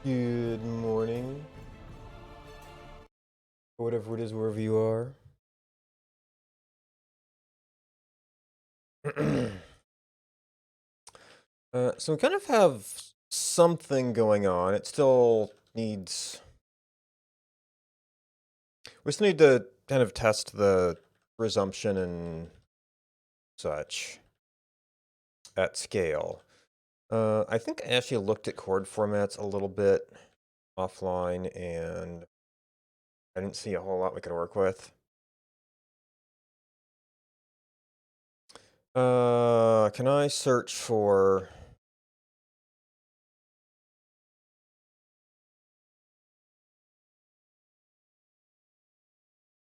Good morning, or whatever it is, wherever you are. So we kind of have something going on. It still needs. We still need to kind of test the resumption and such at scale. I think I actually looked at chord formats a little bit offline, and I didn't see a whole lot we could work with. Can I search for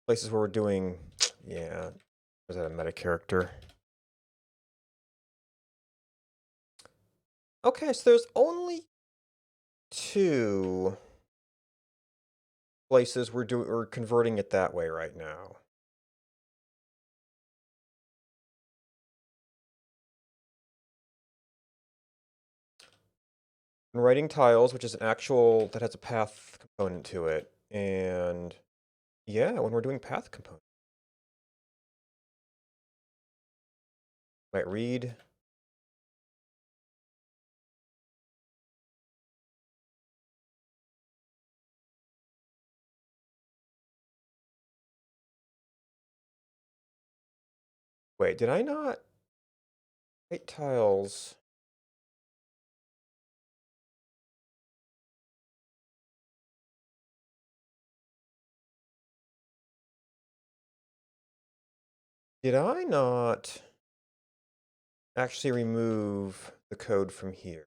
places where we're doing? Yeah, was that a meta character? Okay, so there's only two places we're converting it that way right now. And writing tiles, which is an actual that has a path component to it, and yeah, when we're doing path component, might read. Wait, did I not write tiles? Did I not actually remove the code from here?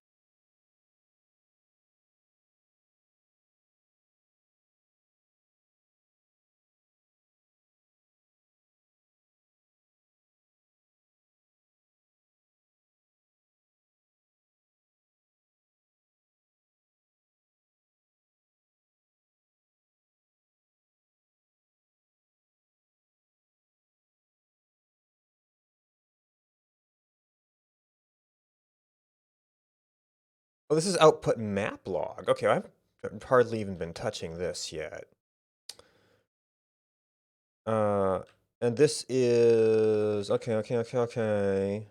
Oh, this is output maplog. Okay, I've hardly even been touching this yet. Uh, and this is okay.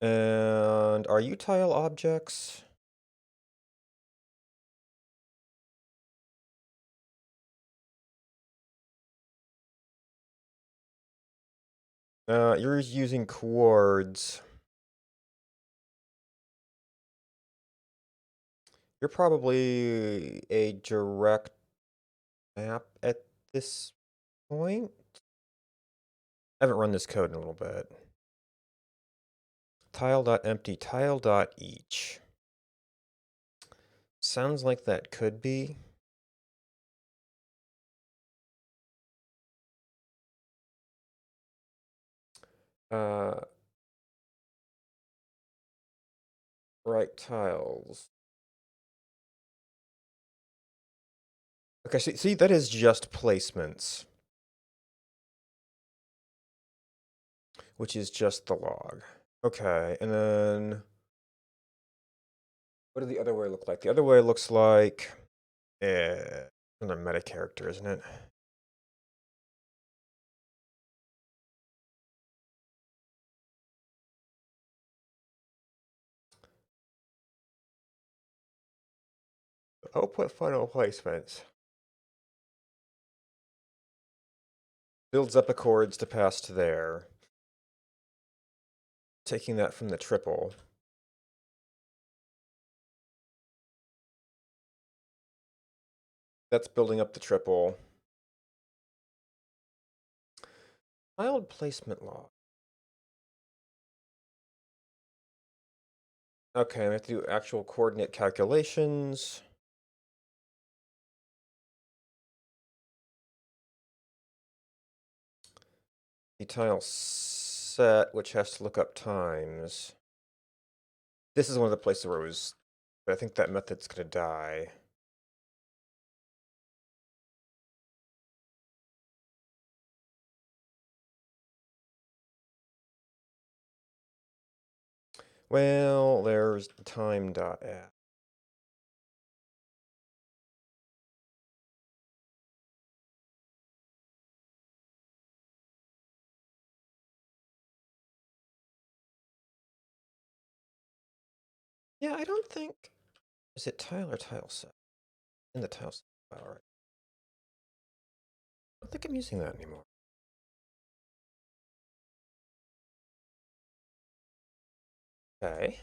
And are you tile objects? You're using chords. You're probably a direct map at this point. I haven't run this code in a little bit. Tile.empty, tile.each. Sounds like that could be. Uh, right tiles. Okay, see, that is just placements, which is just the log. Okay, and then what does the other way look like? The other way looks like another meta character, isn't it? Output final placements. Builds up accords to pass to there. Taking that from the triple. That's building up the triple. Tiled placement log. Okay, I have to do actual coordinate calculations. The tile set, which has to look up times. This is one of the places where it was, but I think that method's gonna die. Well, there's time dot add. Yeah, I don't think. Is it tile or tile set? In the tile set file, right? I don't think I'm using that anymore. Okay.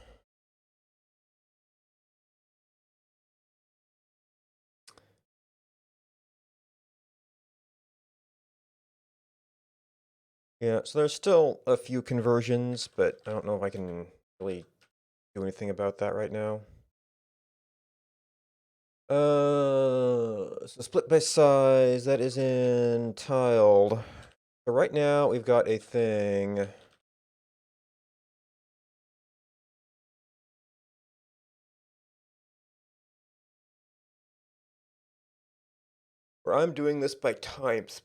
Yeah, so there's still a few conversions, but I don't know if I can really do anything about that right now. So split by size, that is in tiled. So right now we've got a thing. Where I'm doing this by types.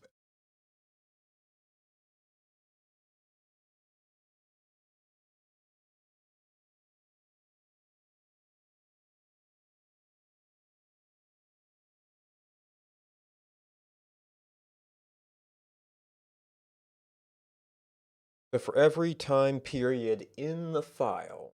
So for every time period in the file,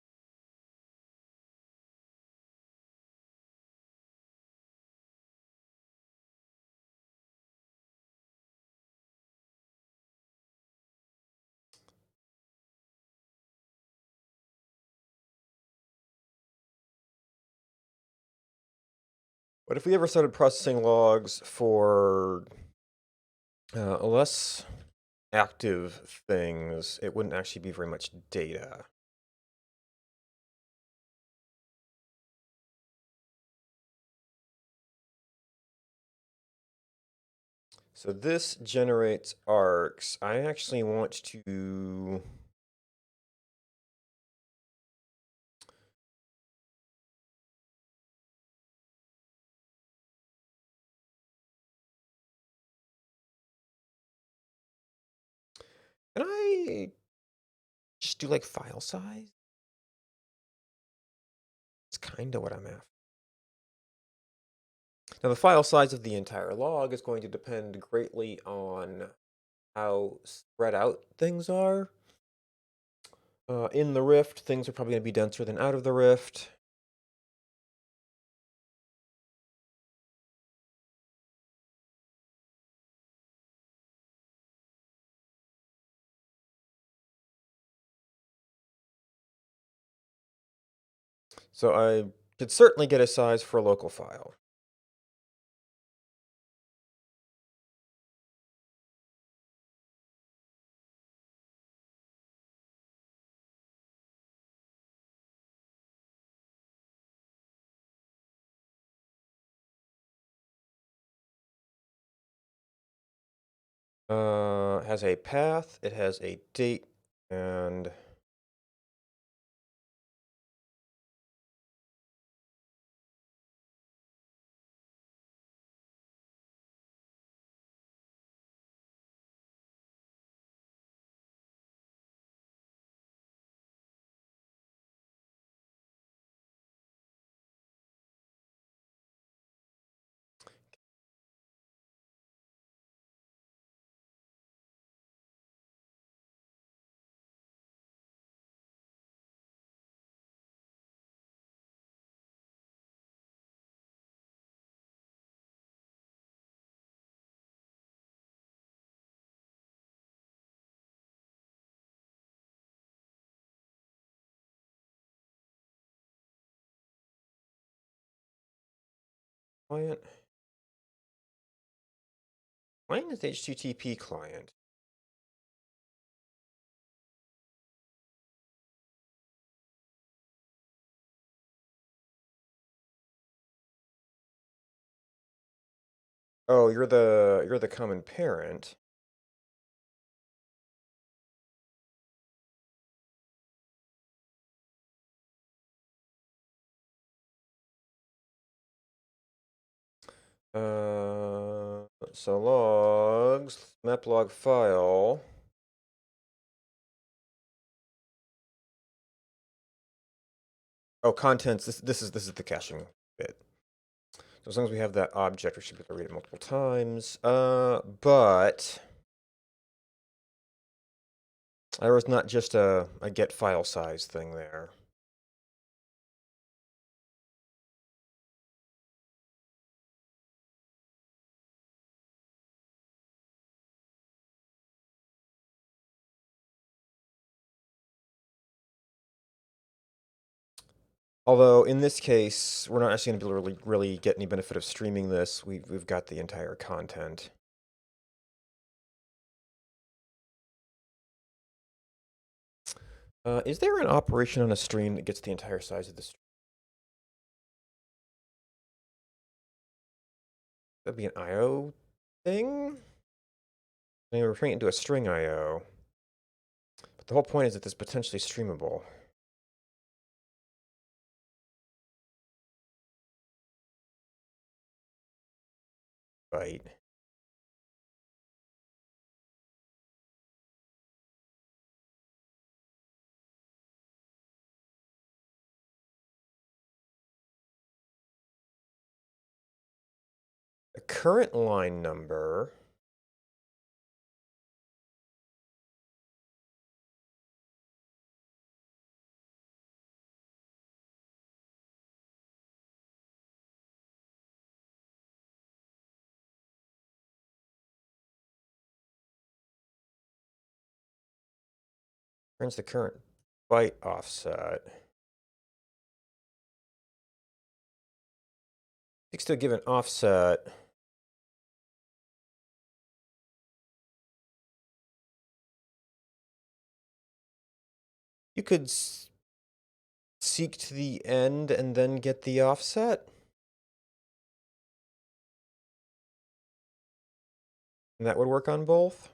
what if we ever started processing logs for less active things? It wouldn't actually be very much data. So this generates arcs. I actually want to. Can I just do like file size? It's kind of what I'm after. Now, the file size of the entire log is going to depend greatly on how spread out things are. In the rift, things are probably going to be denser than out of the rift. So I could certainly get a size for a local file. It has a path, it has a date, and client. Mine is HTTP client. Oh, you're the common parent. So logs, maplog file. Oh, contents. This is the caching bit. So as long as we have that object, we should be able to read it multiple times. But there was not just a get file size thing there. Although in this case, we're not actually going to be able to really get any benefit of streaming this. We've got the entire content. Is there an operation on a stream that gets the entire size of the stream? That'd be an I/O thing? I mean, we're turning it into a string I/O. But the whole point is that this is potentially streamable. Right. The current line number. Turns the current byte offset. Seeks to give an offset. You could seek to the end and then get the offset. And that would work on both.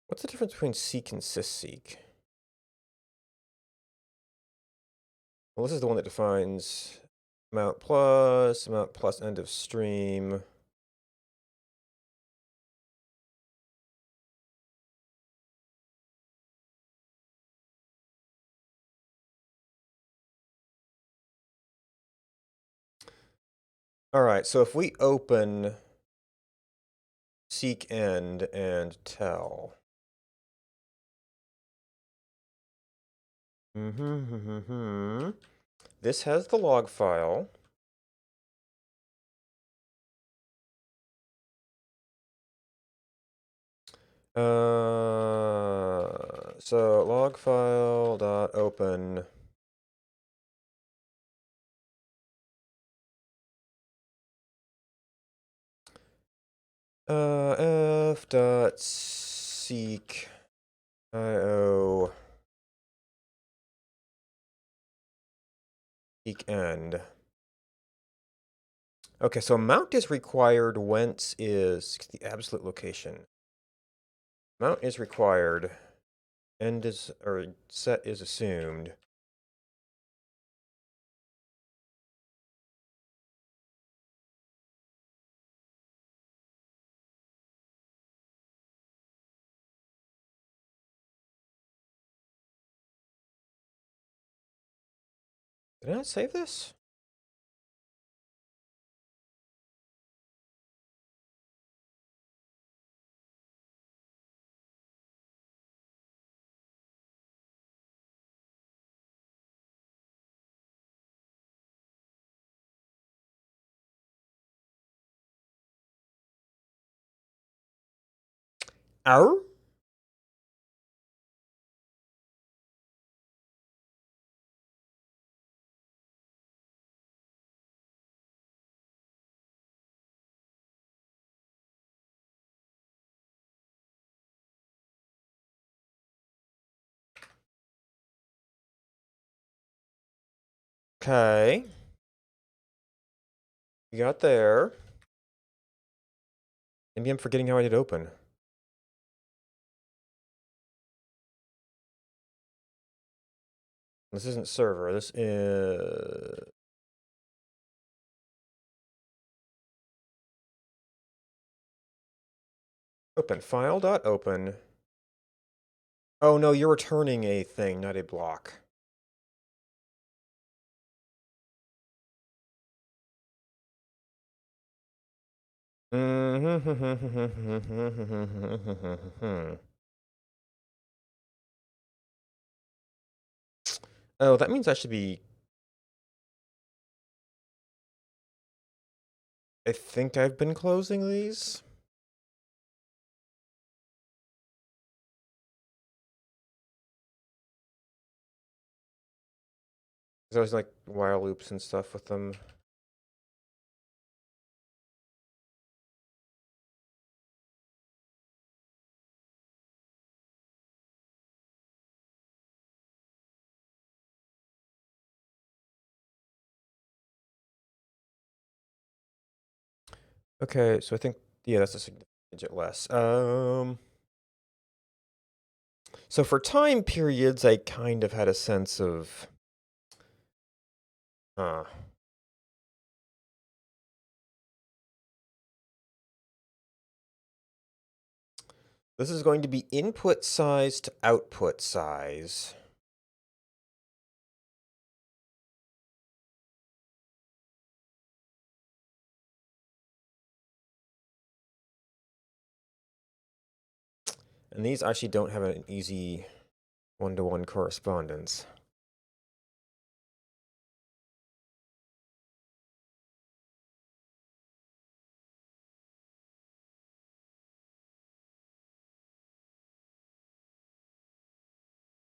What's the difference between seek and sysseek? Well, this is the one that defines amount plus end of stream. All right, so if we open seek end and tell. This has the log file. So log file dot open. F dot seek IO seek end. Okay, so mount is required, whence is the absolute location. Mount is required, end is, or set is assumed. Did I not save this? Ow? Okay. You got there. Maybe I'm forgetting how I did open. This isn't server. This is open. File dot open. Oh no, you're returning a thing, not a block. Oh, that means I should be I think I've been closing these. There's always like while loops and stuff with them. Okay, so I think, yeah, that's a significant less. So for time periods, I kind of had a sense of, huh. This is going to be input size to output size. And these actually don't have an easy one-to-one correspondence.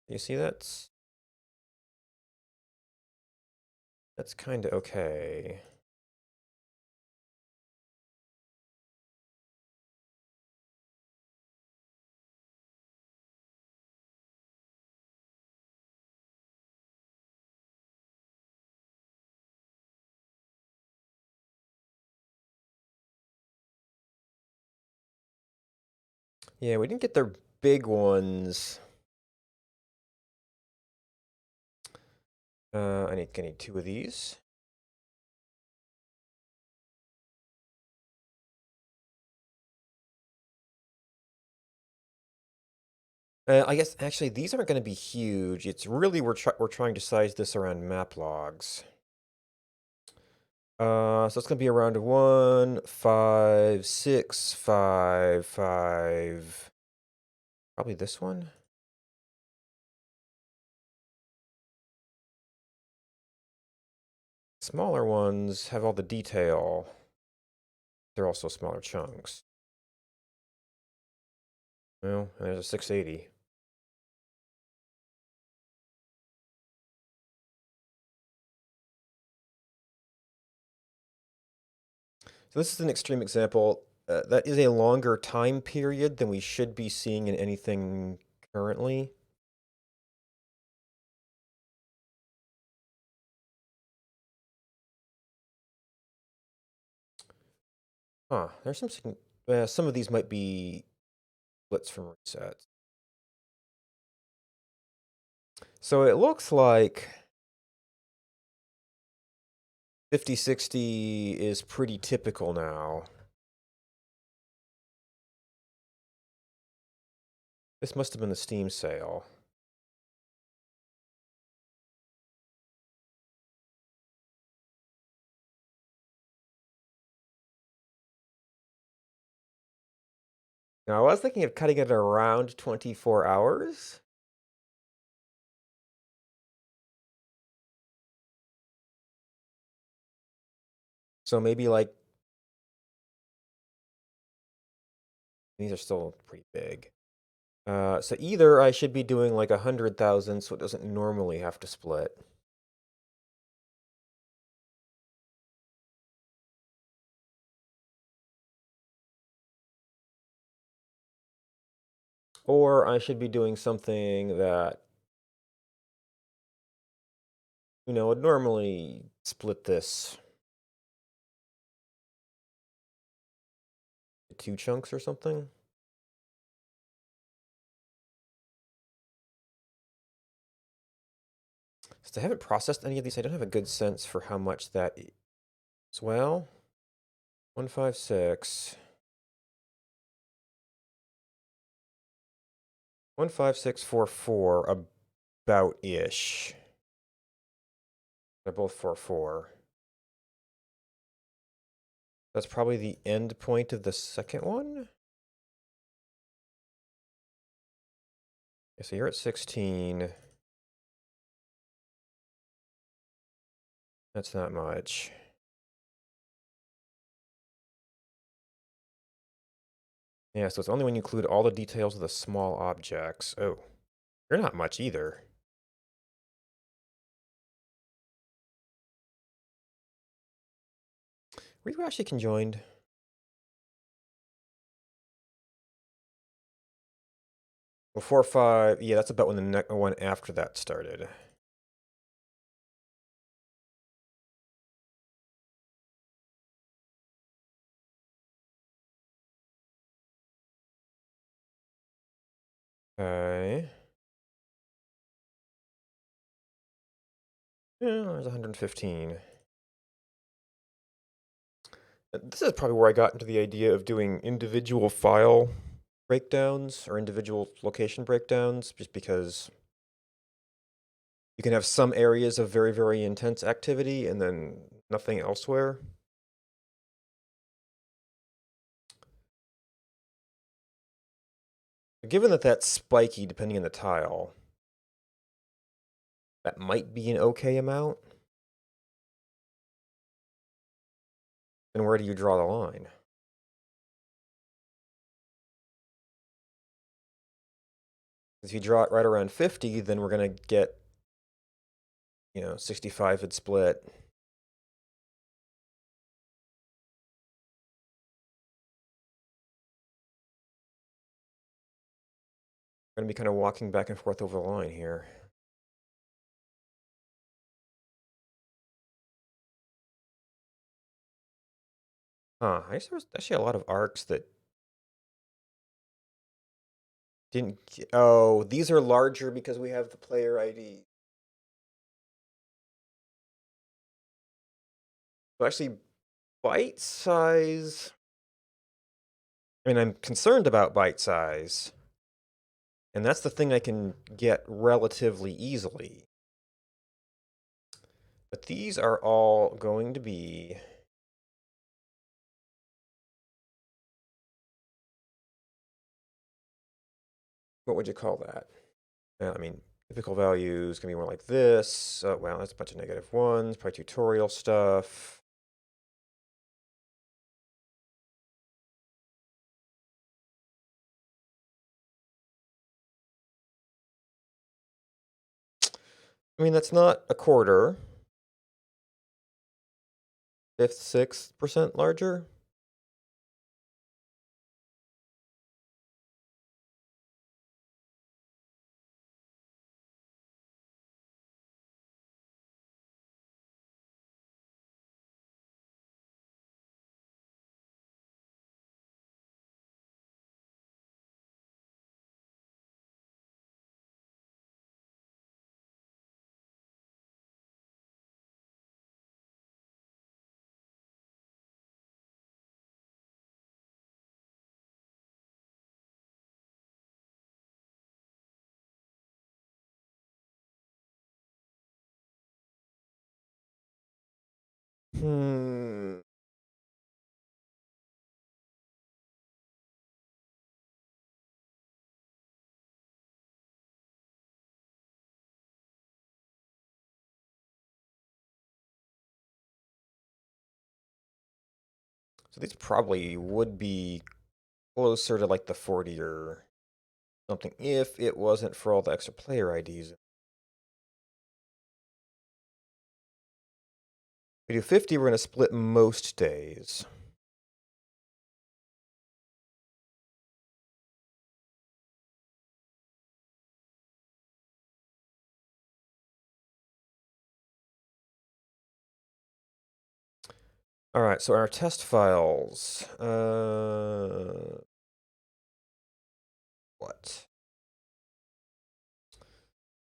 You see that's kind of okay. Yeah, we didn't get their big ones. I need two of these. I guess actually these aren't going to be huge. It's really we're trying to size this around maplogs. So it's gonna be around 1, 5, 6, 5, 5. Probably this one. Smaller ones have all the detail. They're also smaller chunks. Well, and there's a 680. So this is an extreme example. That is a longer time period than we should be seeing in anything currently. Huh, there's some of these might be splits from resets. So it looks like 5060 is pretty typical now. This must have been the Steam sale. Now, I was thinking of cutting it around 24 hours. So maybe like, these are still pretty big. So either I should be doing like 100,000 so it doesn't normally have to split. Or I should be doing something that, would normally split this into two chunks or something. Since I haven't processed any of these, I don't have a good sense for how much that is. Well, 156. 15644 about ish. They're both 4-4. That's probably the end point of the second one. Yeah, so you're at 16. That's not much. Yeah, so it's only when you include all the details of the small objects. Oh, you're not much either. Were you actually conjoined? Before 5, yeah, that's about when the next one after that started. Okay. Yeah, there's 115. This is probably where I got into the idea of doing individual file breakdowns or individual location breakdowns, just because you can have some areas of very, very intense activity and then nothing elsewhere. Given that that's spiky depending on the tile, that might be an okay amount. Then where do you draw the line? If you draw it right around 50, then we're going to get, 65 would split. We're going to be kind of walking back and forth over the line here. Huh, I guess there was actually a lot of arcs that didn't. Oh, these are larger because we have the player ID. So actually, byte size. I mean, I'm concerned about byte size, and that's the thing I can get relatively easily. But these are all going to be. What would you call that? I mean, typical values can be more like this. Well, that's a bunch of negative ones, probably tutorial stuff. I mean, that's not a quarter. Fifth, 6% larger. Hmm. So these probably would be closer to like the 40 or something if it wasn't for all the extra player IDs. If we do 50, we're going to split most days. All right, so our test files. What?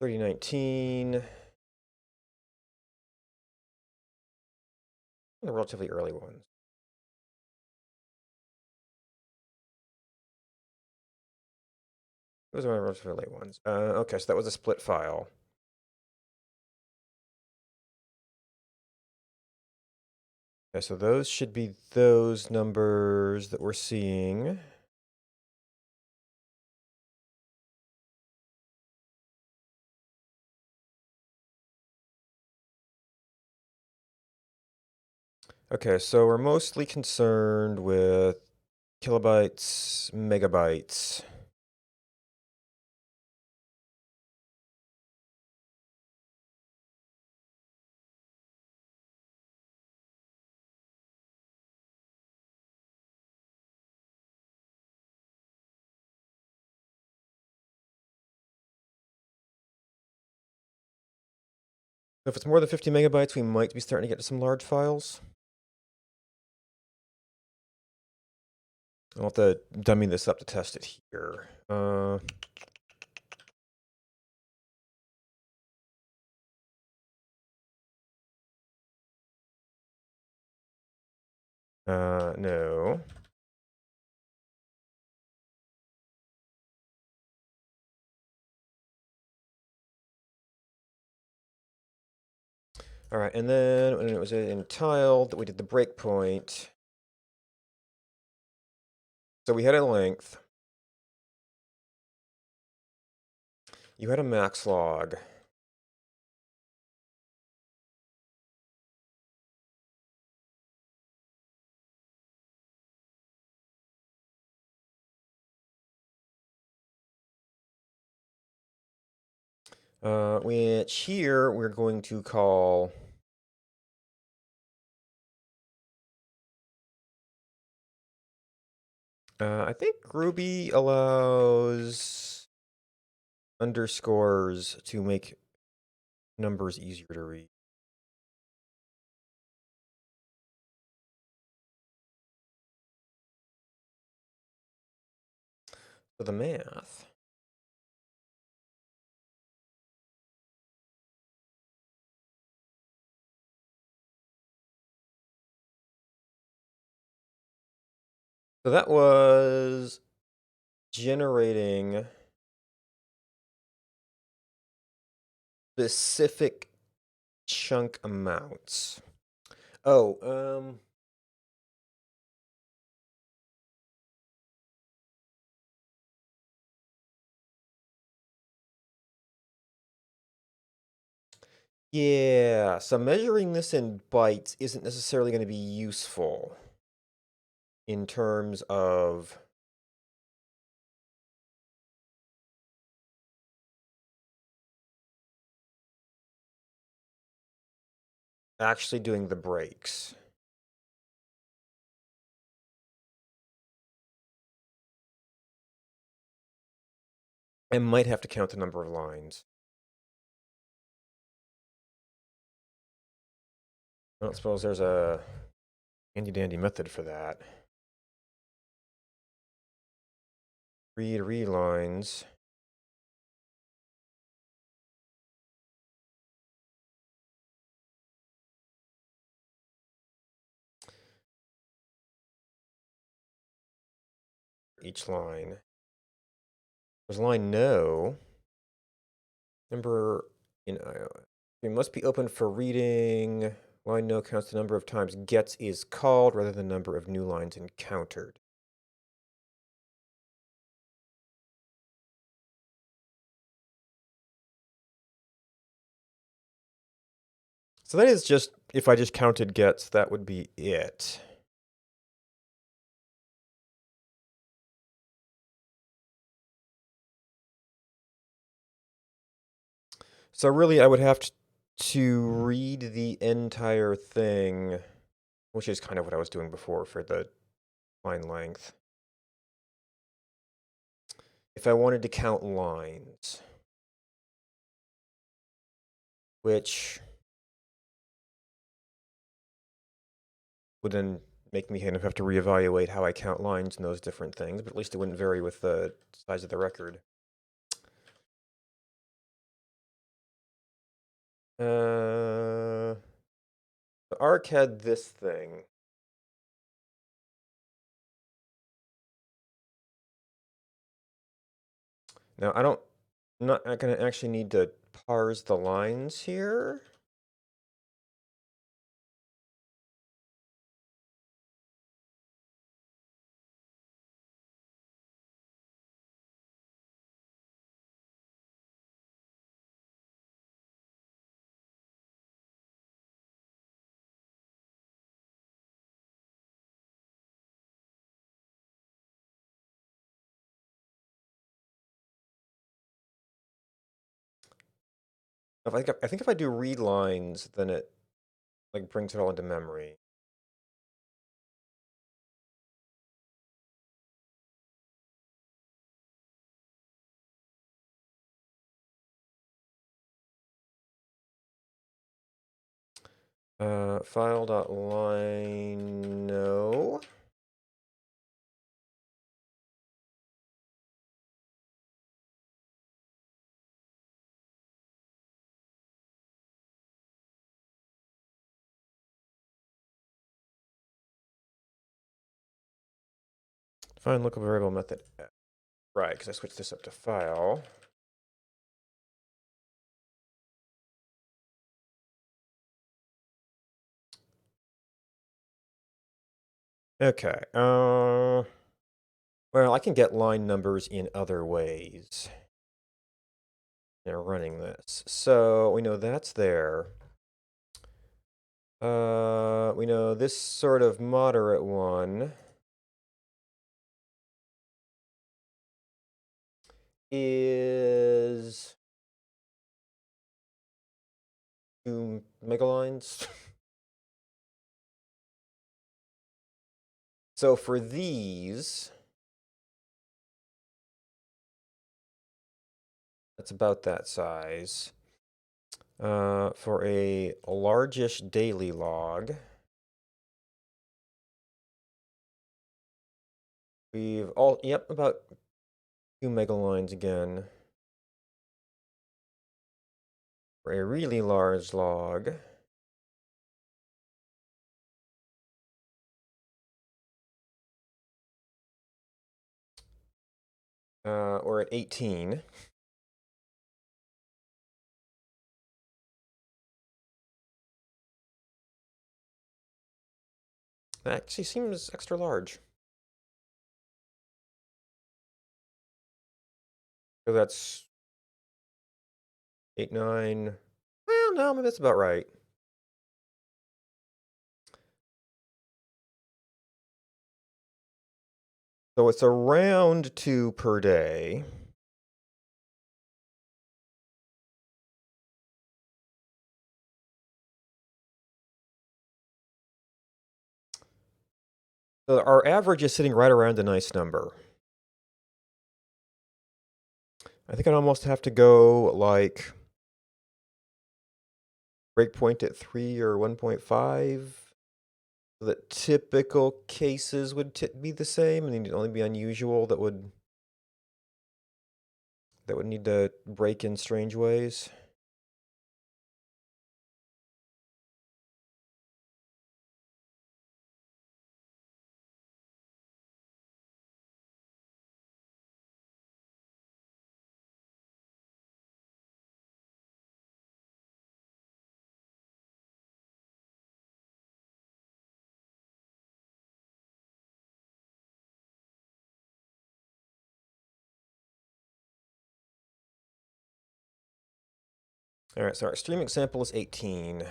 3019. The relatively early ones. Those are my relatively late ones. Okay, so that was a split file. Okay, so those should be those numbers that we're seeing. Okay, so we're mostly concerned with kilobytes, megabytes. If it's more than 50 megabytes, we might be starting to get to some large files. I'll have to dummy this up to test it here. No. All right, and then when it was in tiled, we did the breakpoint. So we had a length. You had a max log. Which here we're going to call I think Ruby allows underscores to make numbers easier to read. So the math. So that was generating specific chunk amounts. Oh, yeah, so measuring this in bytes isn't necessarily going to be useful in terms of actually doing the breaks. I might have to count the number of lines. I don't suppose there's a handy-dandy method for that. Read lines. Each line. There's line no. Number in it must be open for reading. Line no counts the number of times gets is called rather than the number of new lines encountered. So that is just, if I just counted gets, that would be it. So really, I would have to read the entire thing, which is kind of what I was doing before for the line length. If I wanted to count lines, which would then make me kind of have to reevaluate how I count lines and those different things, but at least it wouldn't vary with the size of the record. The ARC had this thing. Now I'm not gonna actually need to parse the lines here. I think if I do read lines, then it like brings it all into memory. File.line, no. Find local variable method. Right, because I switched this up to file. Okay. Well, I can get line numbers in other ways. Running this. So we know that's there. We know this sort of moderate one is 2 megalines. So for these, that's about that size. For a largish daily log, yep, about 2 megalines again. For a really large log, we're at 18. That actually seems extra large. So that's 8, 9. Well, no, maybe that's about right. So it's around 2 per day. So our average is sitting right around a nice number. I think I'd almost have to go like breakpoint at 3 or 1.5. So that typical cases would be the same, and it'd only be unusual that would need to break in strange ways. All right, so our extreme example is 18. I'm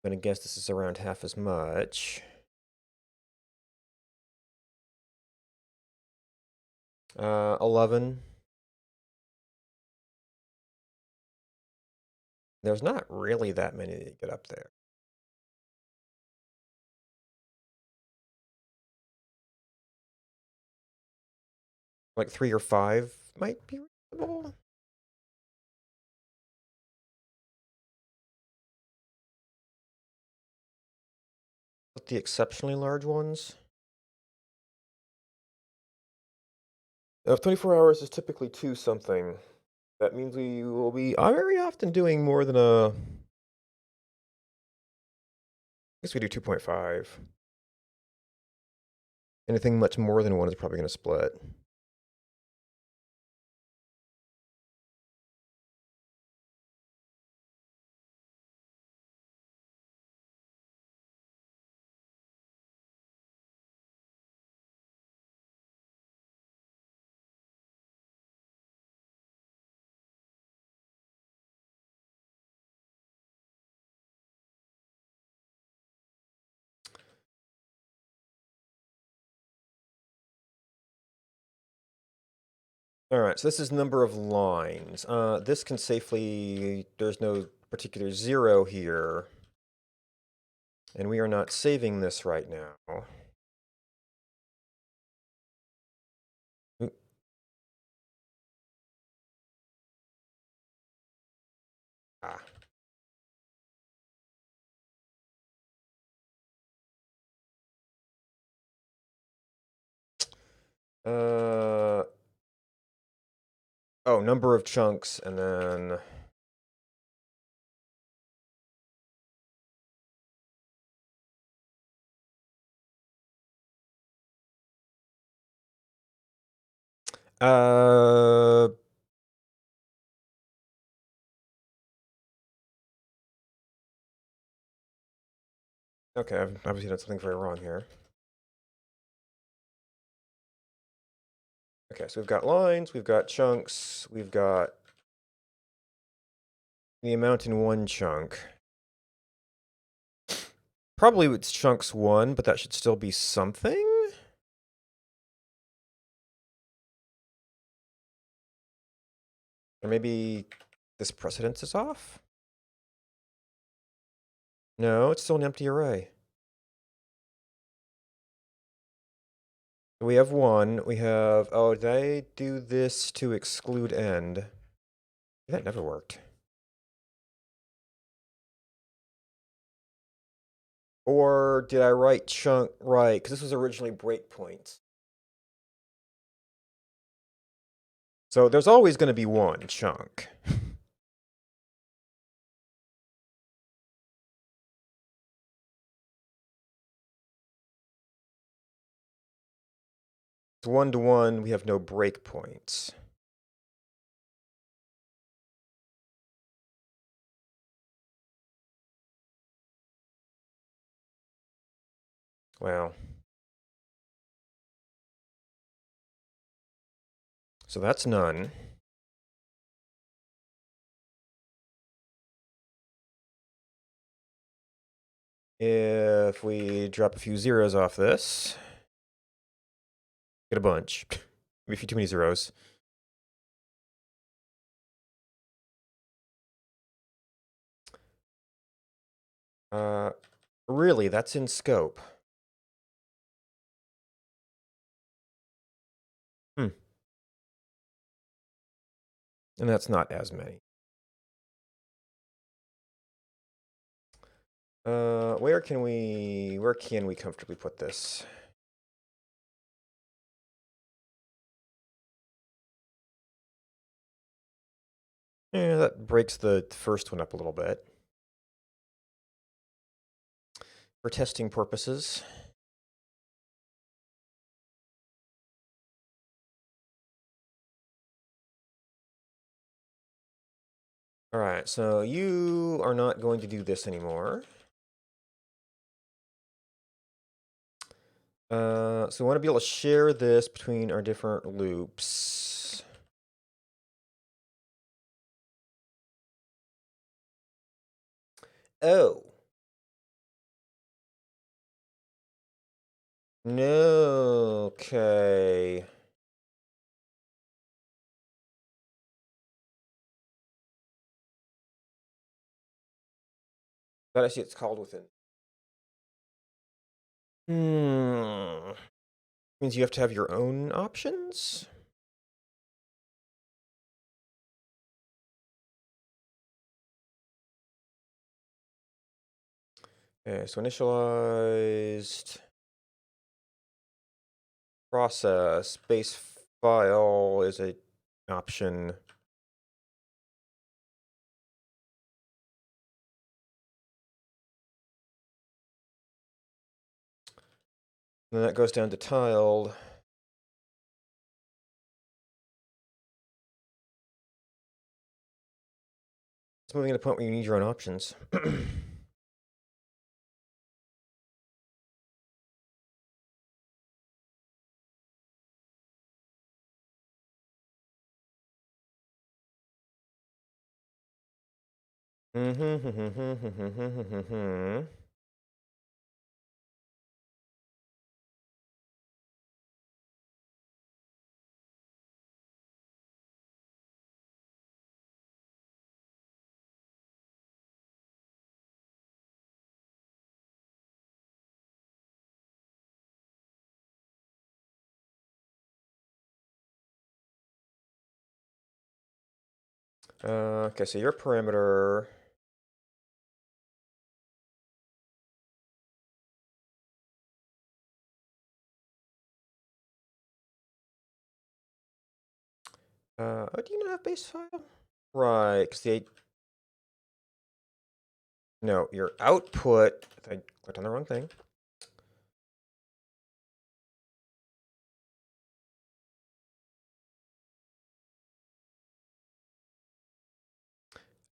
gonna guess this is around half as much. 11. There's not really that many that get up there. Like 3 or 5 might be reasonable. But the exceptionally large ones. If 24 hours is typically 2 something, that means we will be very often doing more than I guess we do 2.5. Anything much more than 1 is probably going to split. All right, so this is number of lines. This can safely, there's no particular zero here. And we are not saving this right now. Oop. Ah. Uh, oh, number of chunks, and then... Uh, okay, I've obviously done something very wrong here. Okay, so we've got lines, we've got chunks, we've got the amount in one chunk. Probably it's chunks 1, but that should still be something? Or maybe this precedence is off? No, it's still an empty array. We have 1. We have... Oh, did I do this to exclude end? That never worked. Or did I write chunk right? Because this was originally breakpoints. So there's always going to be 1 chunk. It's 1 to 1. We have no breakpoints. Well. So that's none. If we drop a few zeros off this, get a bunch. Maybe a few too many zeros. Really, that's in scope. Hmm. And that's not as many. Where can we comfortably put this? Yeah, that breaks the first one up a little bit. For testing purposes. All right, so you are not going to do this anymore. So we want to be able to share this between our different loops. Oh. No, okay. But I see it's called within. Means you have to have your own options? Okay, so initialized process base file is a option. Then that goes down to tiled. It's moving to the point where you need your own options. Okay, so your perimeter. Oh, do you not have base file? Right, because no, your output. I clicked on the wrong thing.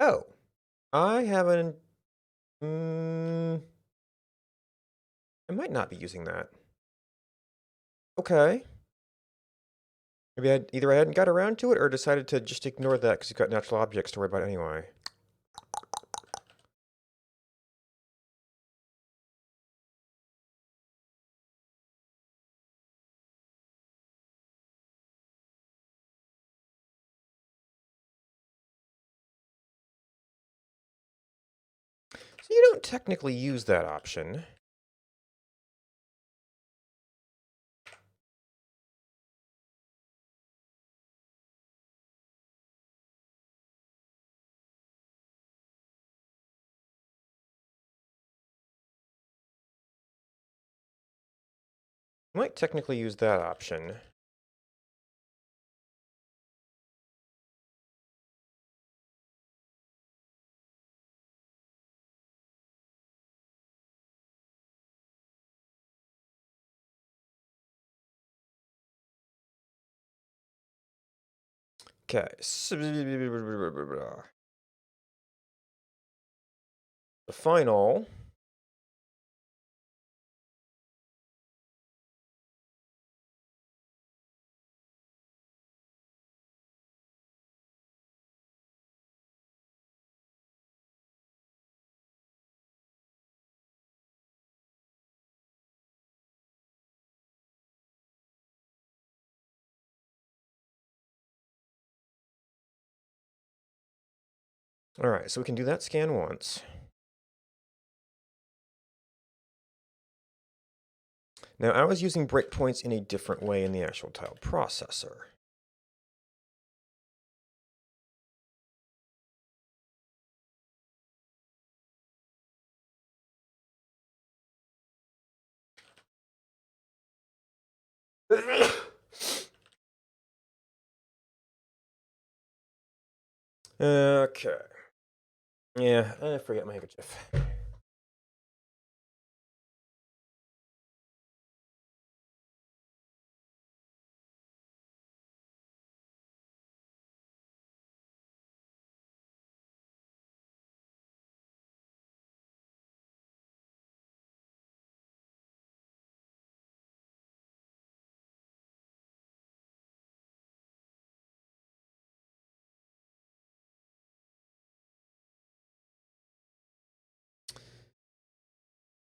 Oh, I haven't. I might not be using that. Okay. Maybe either I hadn't got around to it or decided to just ignore that because you've got natural objects to worry about anyway. So you don't technically use that option. You might technically use that option. Okay. The final. All right, so we can do that scan once. Now, I was using breakpoints in a different way in the actual tile processor. Okay. Yeah, I forget my handkerchief.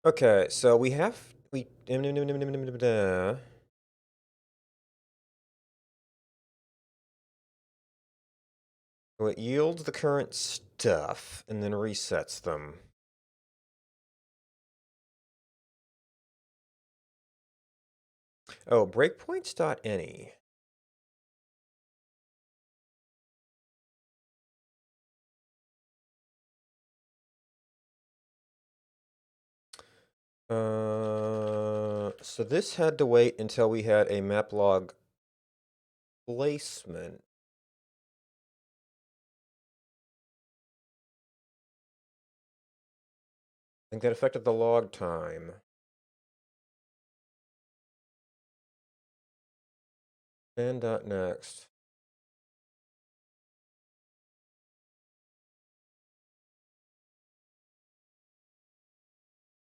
Okay, so we so it yields the current stuff and then resets them. Oh, breakpoints.any. So this had to wait until we had a maplog placement. I think that affected the log time. And next.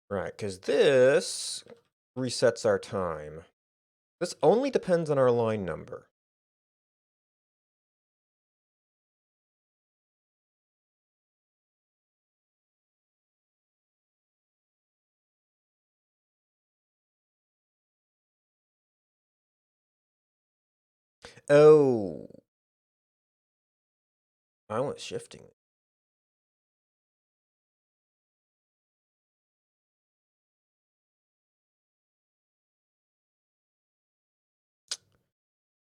Right, because this resets our time. This only depends on our line number. Oh, I want shifting.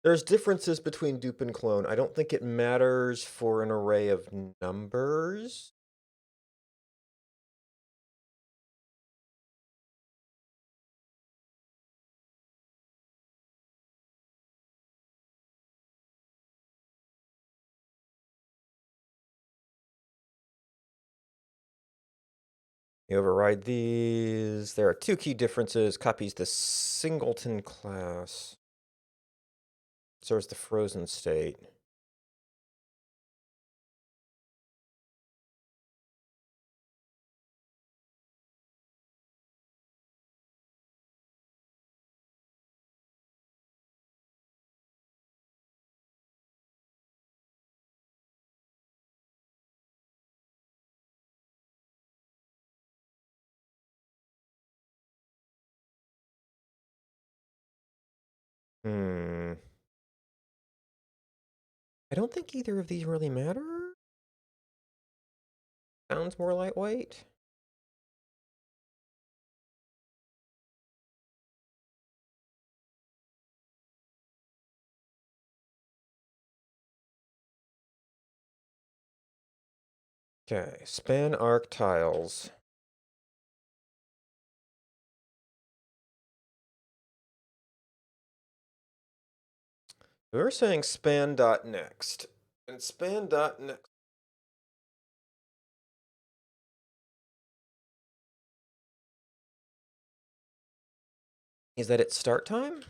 There's differences between dupe and clone. I don't think it matters for an array of numbers. You override these. There are two key differences. Copies the singleton class. So is the frozen state. Hmm. I don't think either of these really matter. Sounds more lightweight. Okay, span arc tiles. We were saying span dot next. And span dot next. Is that its start time?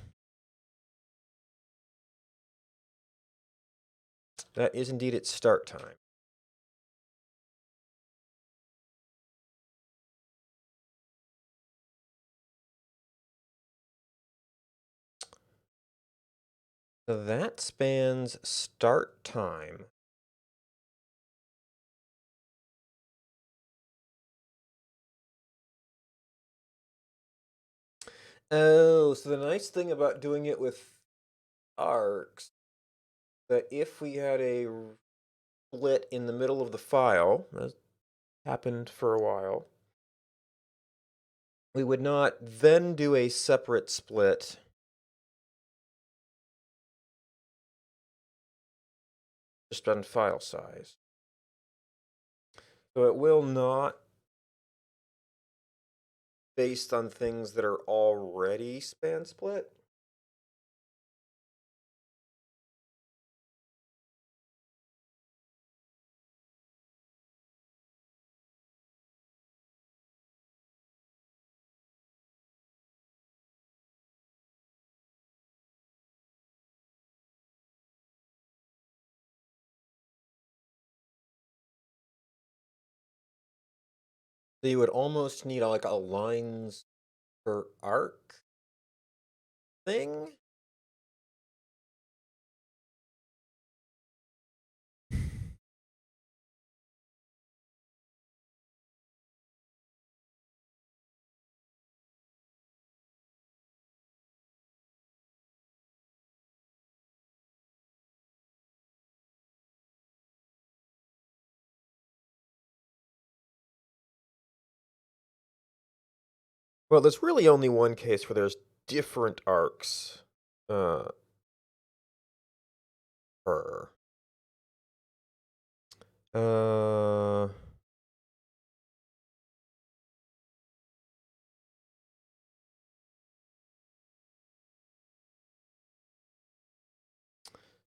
That is indeed its start time. So that spans start time. Oh, so the nice thing about doing it with arcs, that if we had a split in the middle of the file, as happened for a while, we would not then do a separate split just on file size. So it will not, based on things that are already span split. So you would almost need like a lines per arc thing. Well, there's really only one case where there's different arcs uh, per. Uh,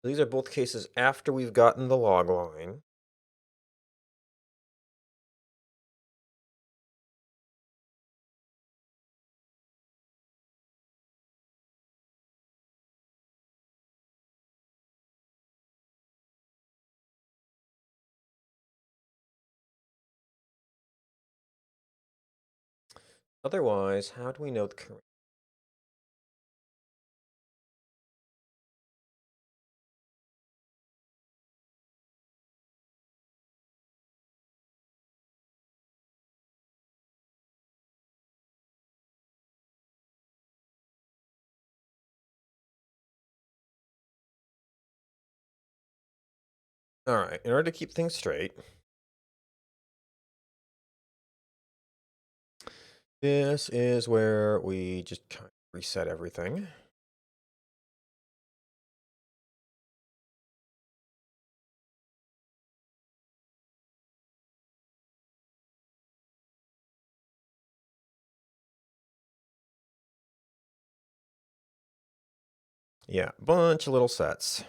these are both cases after we've gotten the log line. Otherwise, how do we know the current? All right, in order to keep things straight, this is where we just kind of reset everything. Yeah, bunch of little sets.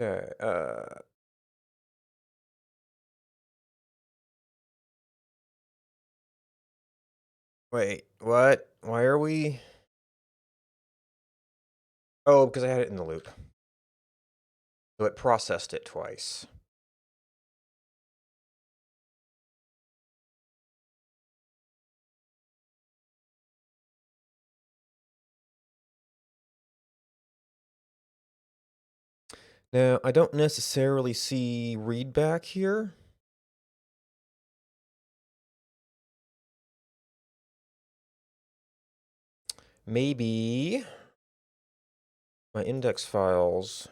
Okay, wait, what? Why are we... Oh, because I had it in the loop. So it processed it twice. Now, I don't necessarily see readback here. Maybe my index files...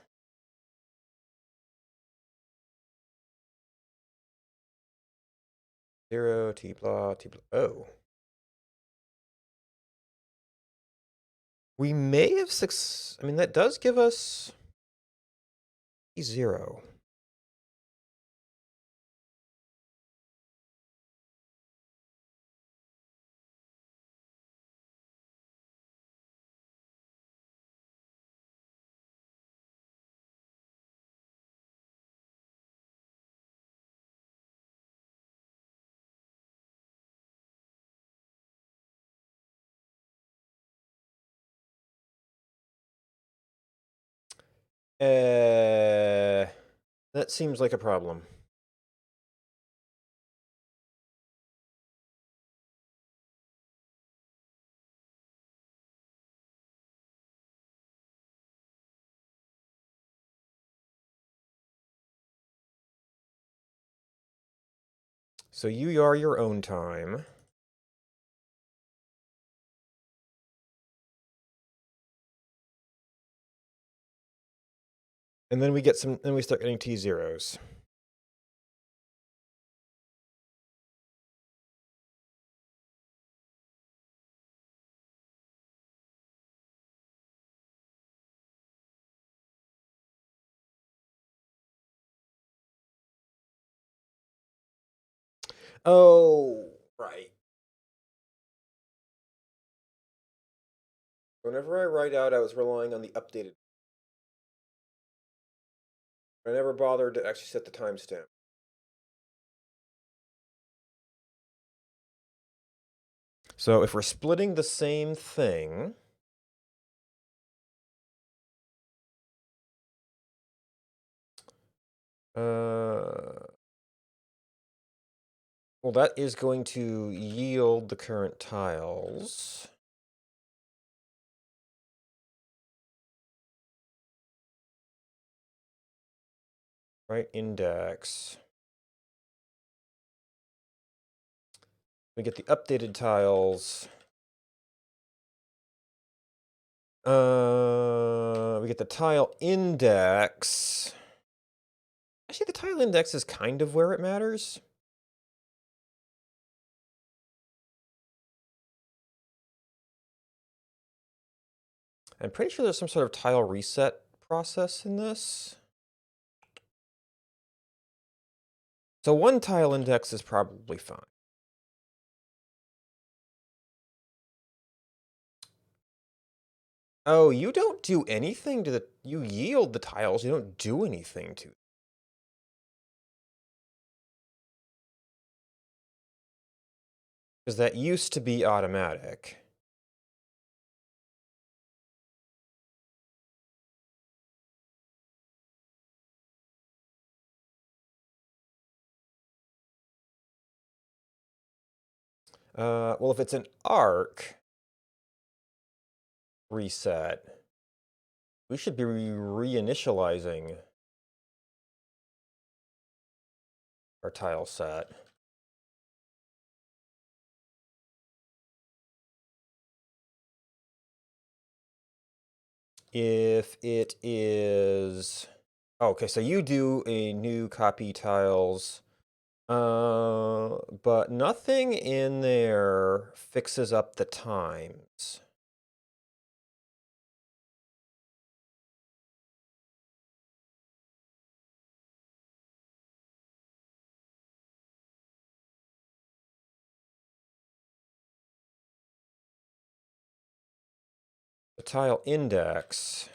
Zero, t blah, t blah. Oh. We may have I mean, that does give us T0. That seems like a problem. So you are your own time. And then we get then we start getting T0s. Oh, right. Whenever I write out, I was relying on the updated. I never bothered to actually set the timestamp. So if we're splitting the same thing, well, that is going to yield the current tiles. Right, index. We get the updated tiles. We get the tile index. Actually, the tile index is kind of where it matters. I'm pretty sure there's some sort of tile reset process in this. So one tile index is probably fine. Oh, you don't do anything to you yield the tiles, you don't do anything to them. Because that used to be automatic. Well, if it's an arc reset, we should be reinitializing our tile set. If it is... Okay, so you do a new copy tiles, but nothing in there fixes up the times. tile index.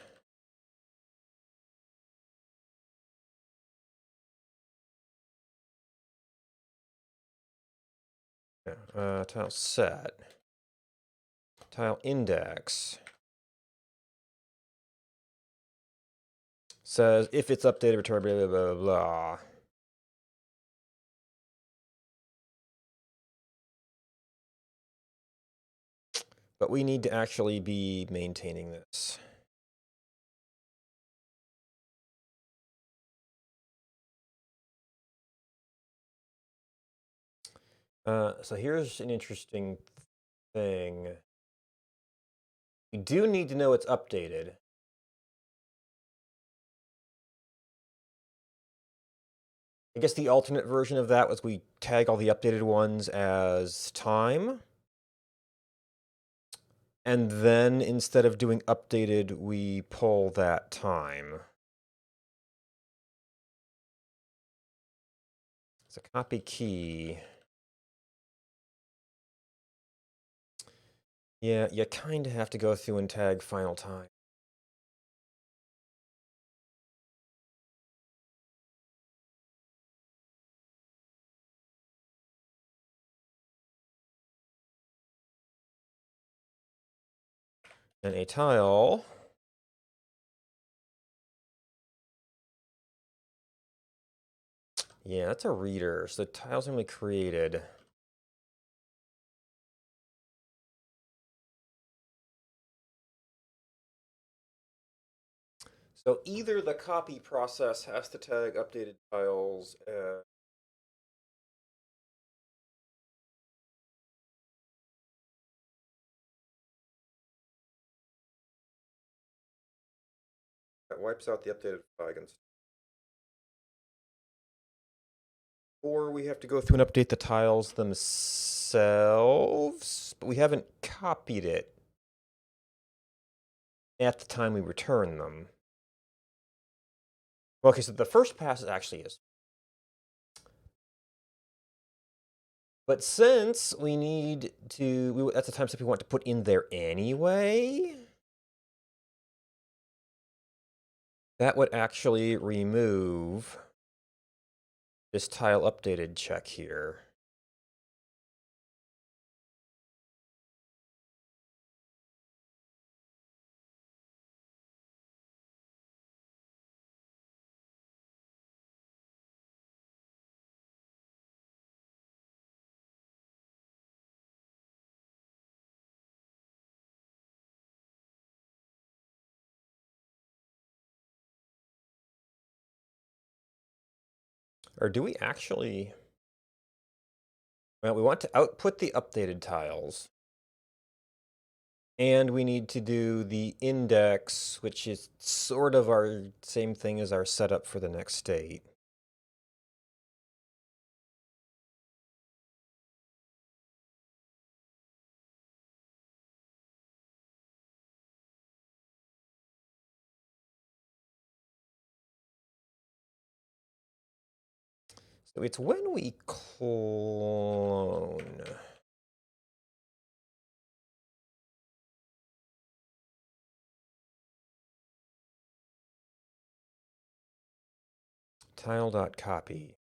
Tile set. Tile index. Says if it's updated, return blah, blah, blah, blah. But we need to actually be maintaining this. So here's an interesting thing. We do need to know it's updated. I guess the alternate version of that was we tag all the updated ones as time. And then instead of doing updated, we pull that time. It's a copy key. Yeah, you kind of have to go through and tag final time. And a tile. Yeah, that's a reader. So the tile's going to be created. So either the copy process has to tag updated tiles. That wipes out the updated flagons. Or we have to go through and update the tiles themselves, but we haven't copied it at the time we return them. Well, okay, so the first pass actually is. But since we need to, that's the time step we want to put in there anyway, that would actually remove this tile updated check here. Or do we actually? Well, we want to output the updated tiles. And we need to do the index, which is sort of our same thing as our setup for the next state. So it's when we clone. Tile.copy.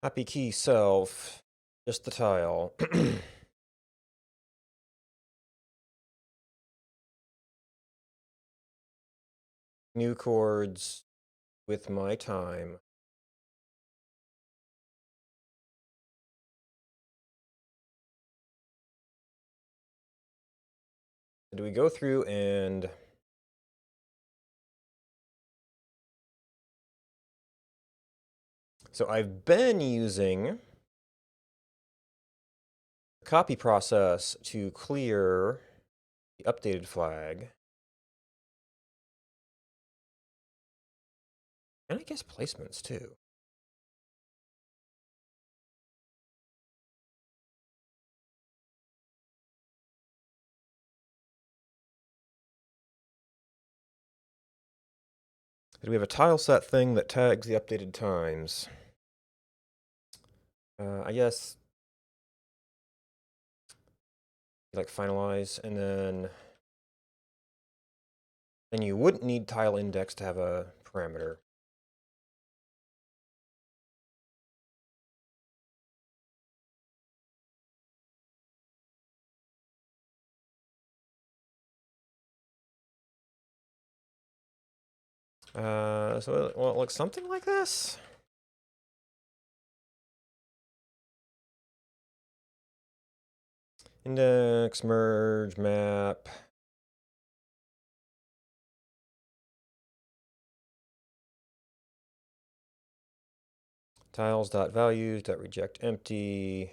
Copy key self, just the tile. New chords with my time. Do we go through and So I've been using the copy process to clear the updated flag. And I guess placements too. We have a tile set thing that tags the updated times. I guess like finalize, and then you wouldn't need tile index to have a parameter. So well, it looks something like this. Index, merge, map. Tiles.values.reject empty.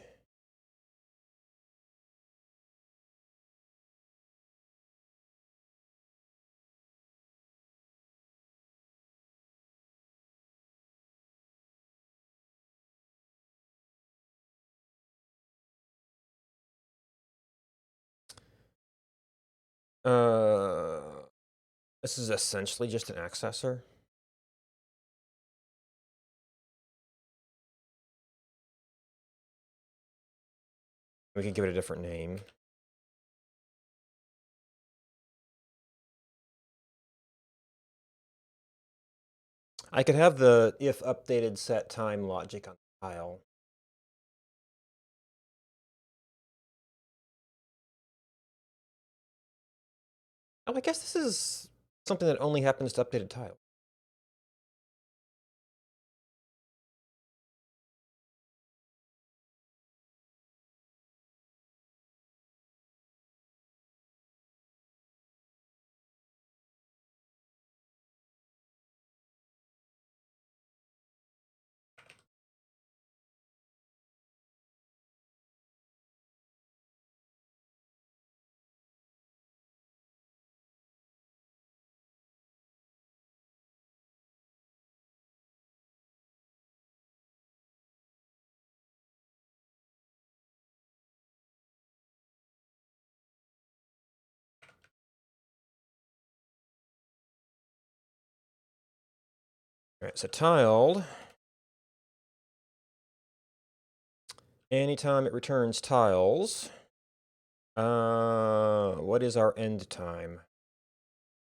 This is essentially just an accessor. We can give it a different name. I could have the if updated set time logic on the tile. Oh, I guess this is something that only happens to updated tile. All right, so tiled. Anytime it returns tiles, what is our end time?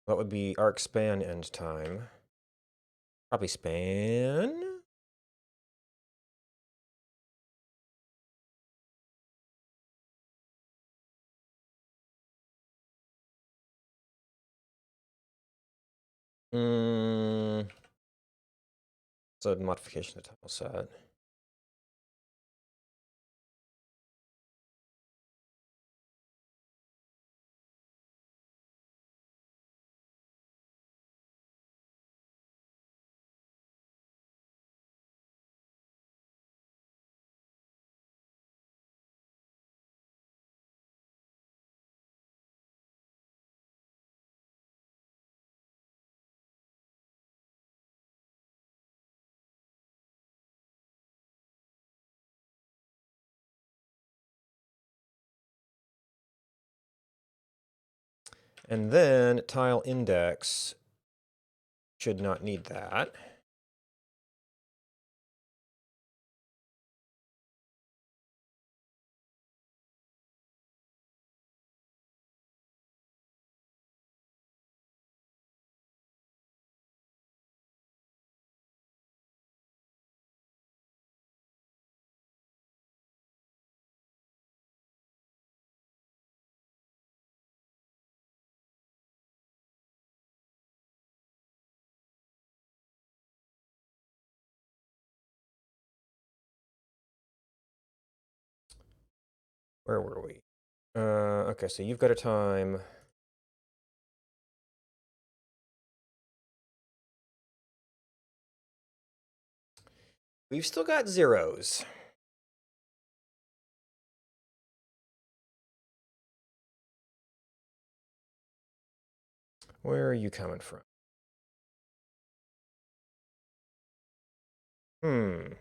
What would be arc span end time? Probably span. So modification to tile set. And then tile index should not need that. Where were we? Okay, so you've got a time. We've still got zeros. Where are you coming from? Hmm.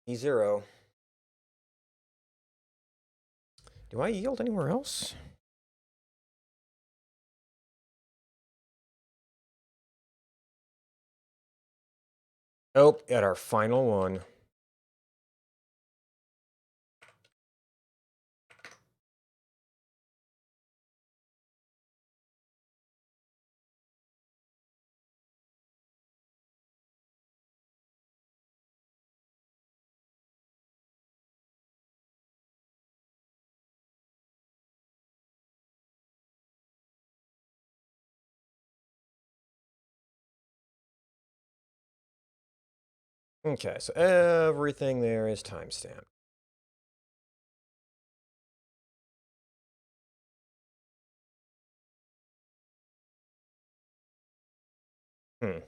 E0. Do I yield anywhere else? Oh, at our final one. Okay, so everything there is timestamp. Hmm.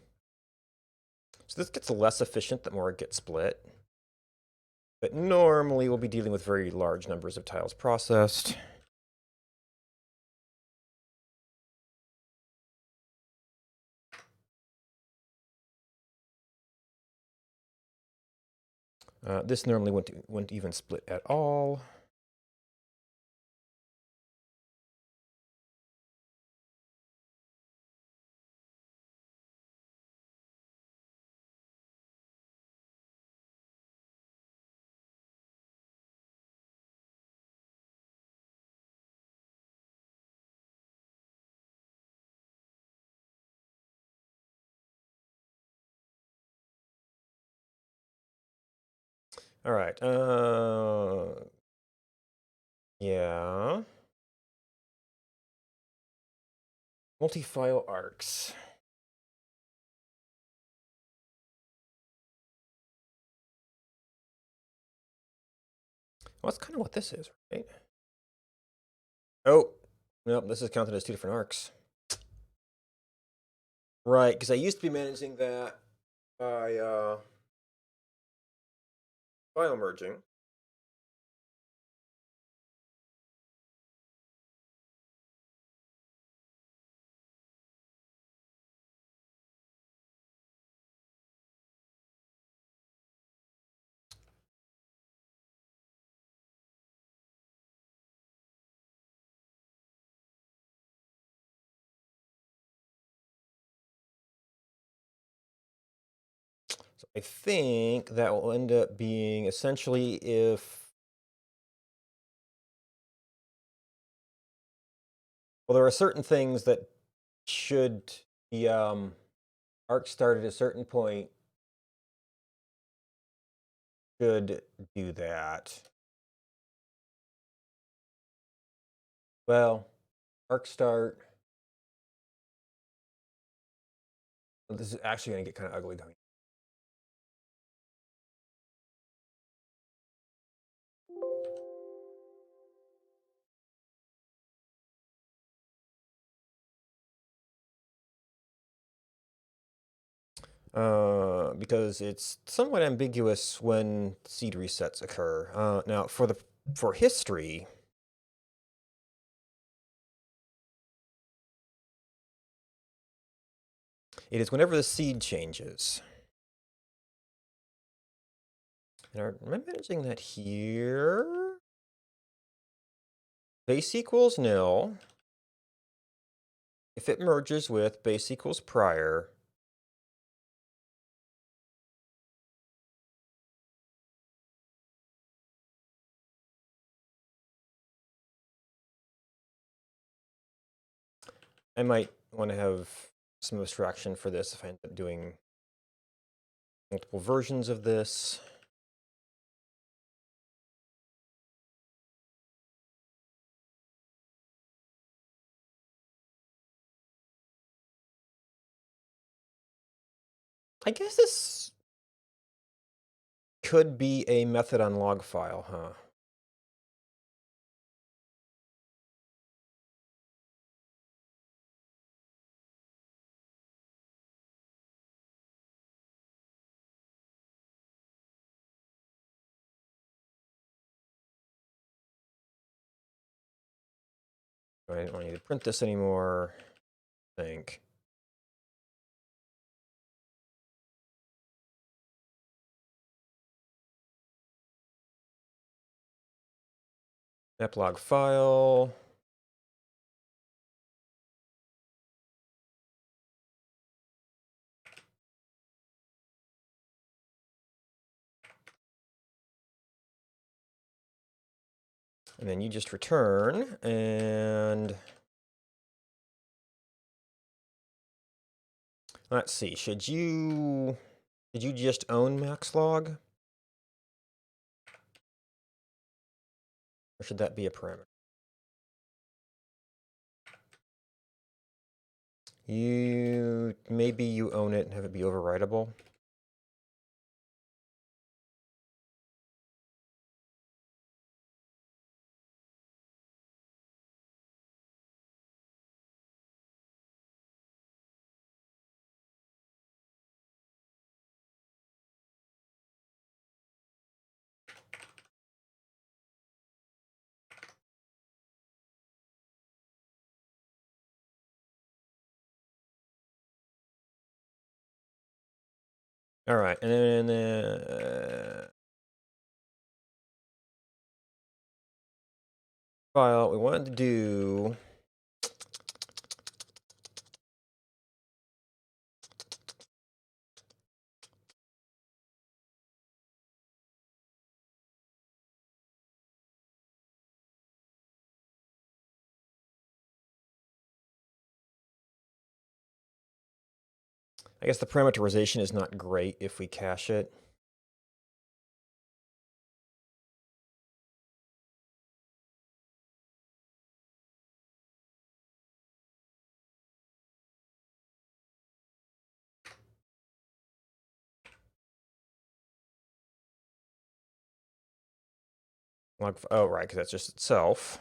So this gets less efficient the more it gets split. But normally we'll be dealing with very large numbers of tiles processed. This normally wouldn't even split at all. All right. Yeah. Multi-file arcs. Well, that's kind of what this is, right? Oh, nope, this is counted as two different arcs. Right, because I used to be managing that by file merging. So I think that will end up being essentially if, well, there are certain things that should the arc start at a certain point should do that. Well, arc start. This is actually going to get kind of ugly going. Because it's somewhat ambiguous when seed resets occur. Now, for history, it is whenever the seed changes. And am I managing that here? Base equals nil. If it merges with base equals prior, I might want to have some abstraction for this if I end up doing multiple versions of this. I guess this could be a method on log file, huh? I don't need to print this anymore, I think. Maplog file. And then you just return, and let's see, did you just own maxlog? Or should that be a parameter? Maybe you own it and have it be overwritable. All right, and then file, we wanted to do I guess the parameterization is not great if we cache it. Oh, right, because that's just itself.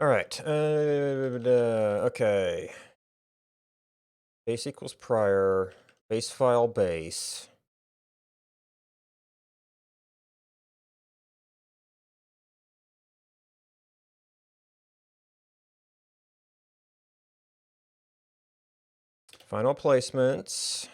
All right, okay. Base equals prior, base file base. Final placements.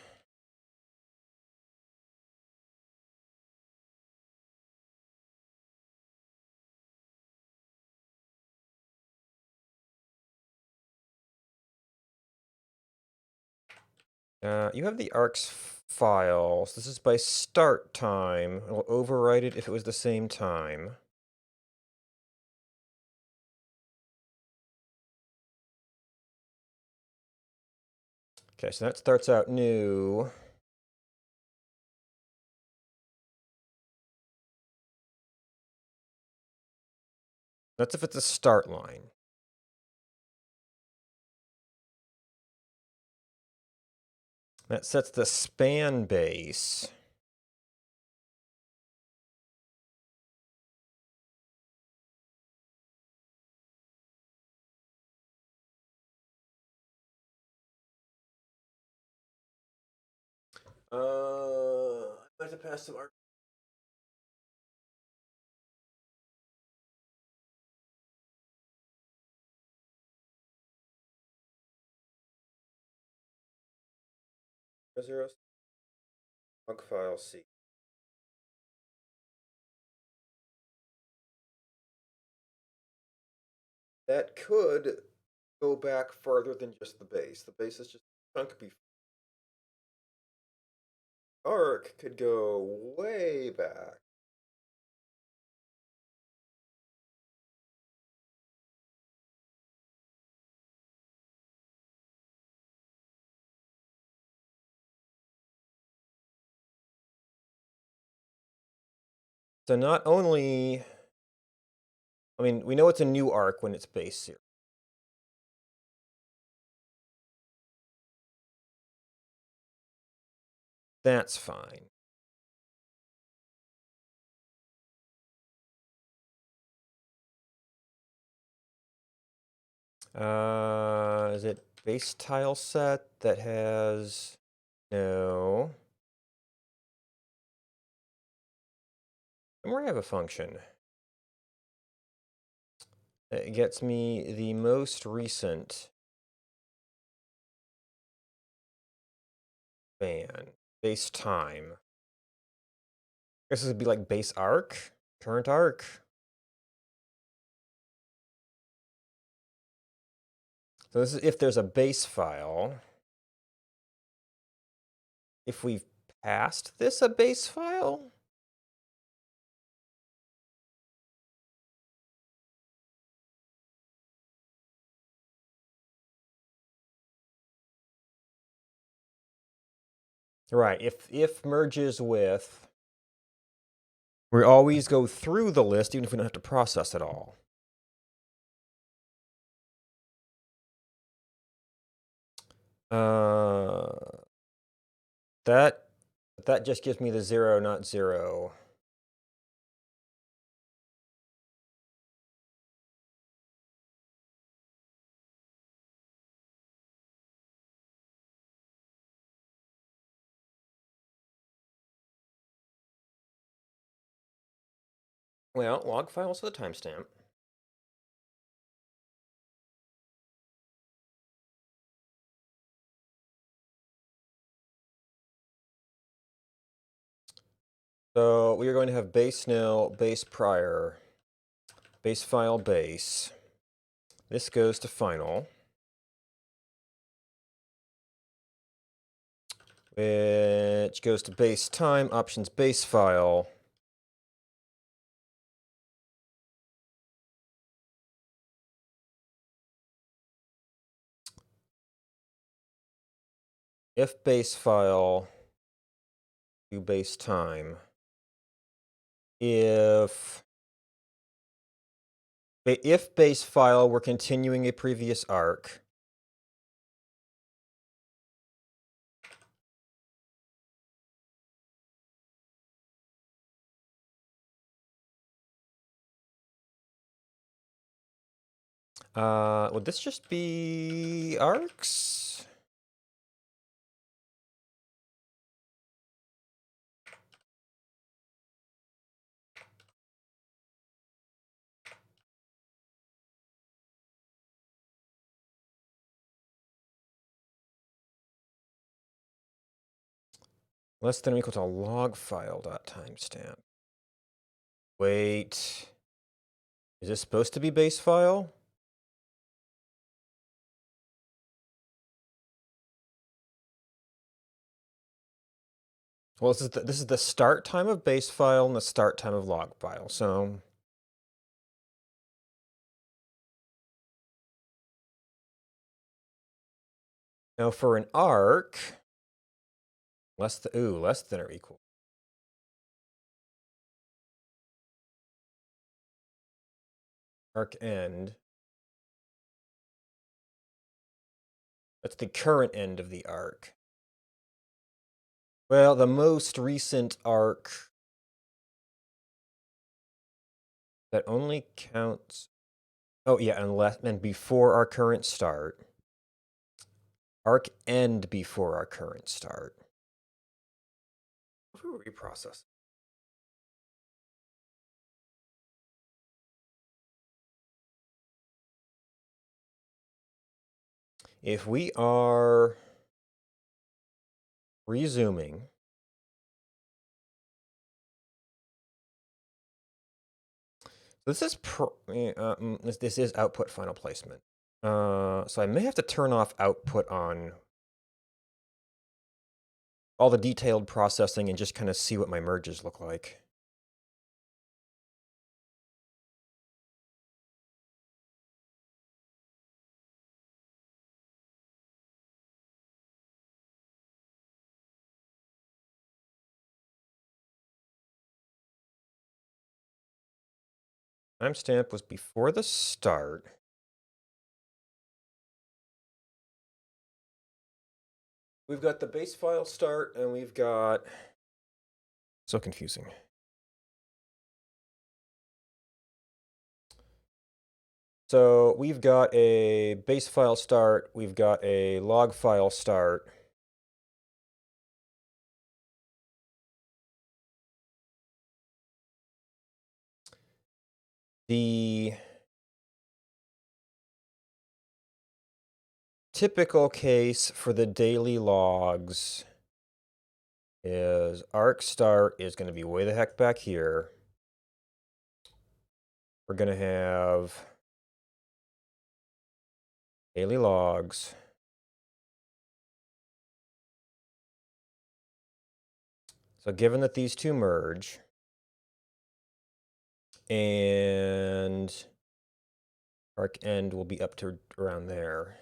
You have the arcs files. This is by start time. It'll overwrite it if it was the same time. Okay, so that starts out new. That's if it's a start line. That sets the span base. I have to pass some arc. Zero log file C. That could go back further than just the base. The base is just chunk before. Arc could go way back. So not only, I mean, we know it's a new arc when it's base 0. That's fine. Is it base tile set that has... No. Somewhere I have a function. It gets me the most recent span. Base time. I guess this would be like base arc? Current arc? So this is if there's a base file. If we've passed this a base file? Right, if merges with, we always go through the list even if we don't have to process it all. That just gives me the 0, not 0. Well, log files with a timestamp. So we are going to have base nil, base prior, base file base. This goes to final, which goes to base time, options base file. If base file, do base time. If base file, we're continuing a previous arc. Would this just be arcs? Less than or equal to log file.timestamp. Wait. Is this supposed to be base file? Well, this is the start time of base file and the start time of log file. So now for an arc, less than or equal. Arc end. That's the current end of the arc. Well, the most recent arc that only counts. Oh yeah, and before our current start. Arc end before our current start. What if we reprocess? If we are resuming, this is this is output final placement. So I may have to turn off output on all the detailed processing and just kind of see what my merges look like. Timestamp was before the start. We've got the base file start, and we've got... So confusing. So we've got a base file start, we've got a log file start. The typical case for the daily logs is arc start is going to be way the heck back here. We're going to have daily logs. So given that these two merge, and arc end will be up to around there.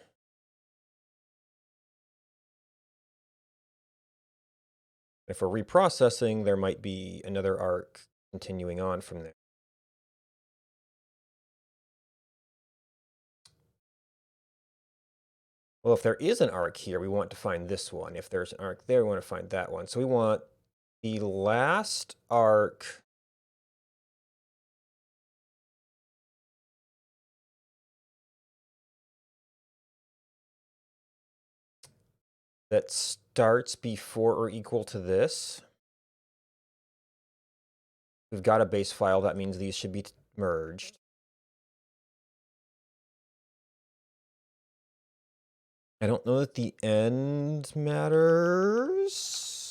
If we're reprocessing, there might be another arc continuing on from there. Well, if there is an arc here, we want to find this one. If there's an arc there, we want to find that one. So we want the last arc that starts before or equal to this. We've got a base file. That means these should be merged. I don't know that the end matters.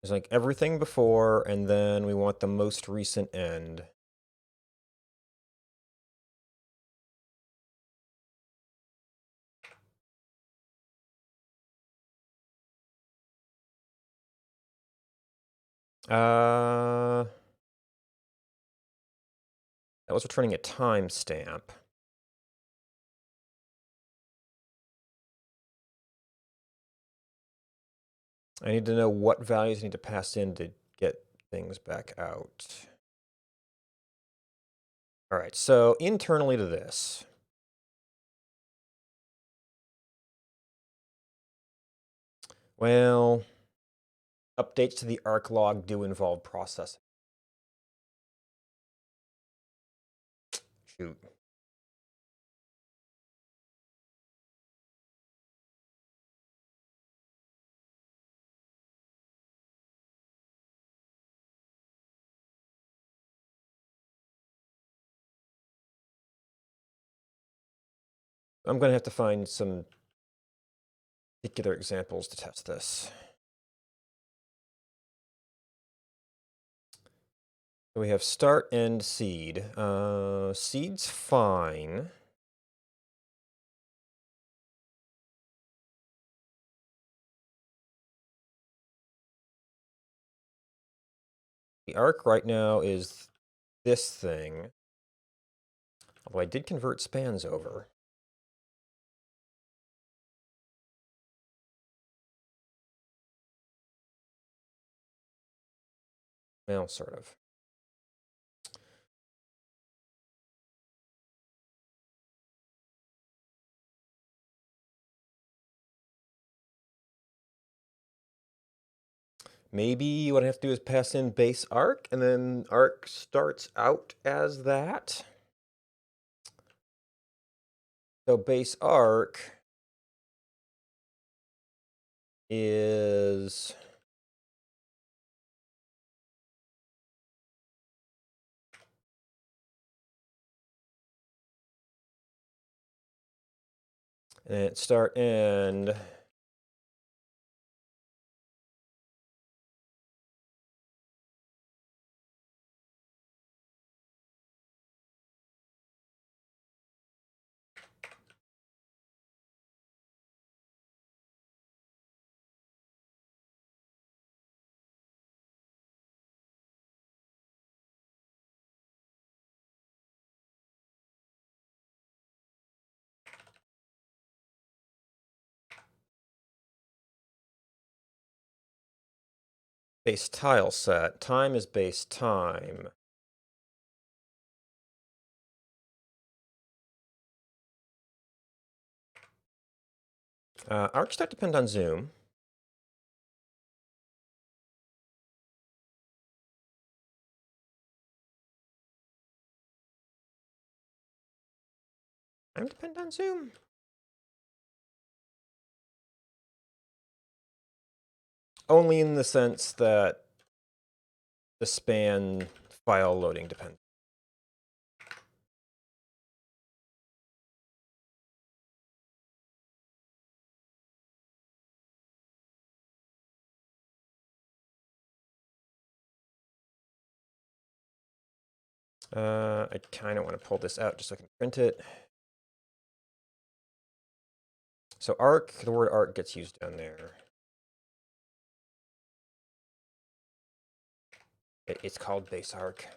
It's like everything before, and then we want the most recent end. That was returning a timestamp. I need to know what values I need to pass in to get things back out. All right, so internally to this, well, updates to the arc log do involve processing. Shoot. I'm going to have to find some particular examples to test this. So we have start, end, seed. Seed's fine. The arc right now is this thing. Although I did convert spans over. Well, sort of. Maybe what I have to do is pass in base arc, and then arc starts out as that. So base arc is and start end. Base tile set. Time is base time. Arcs don't depend on zoom. I don't depend on zoom. Only in the sense that the span file loading depends. I kind of want to pull this out just so I can print it. So arc, the word arc gets used down there. It's called base arc.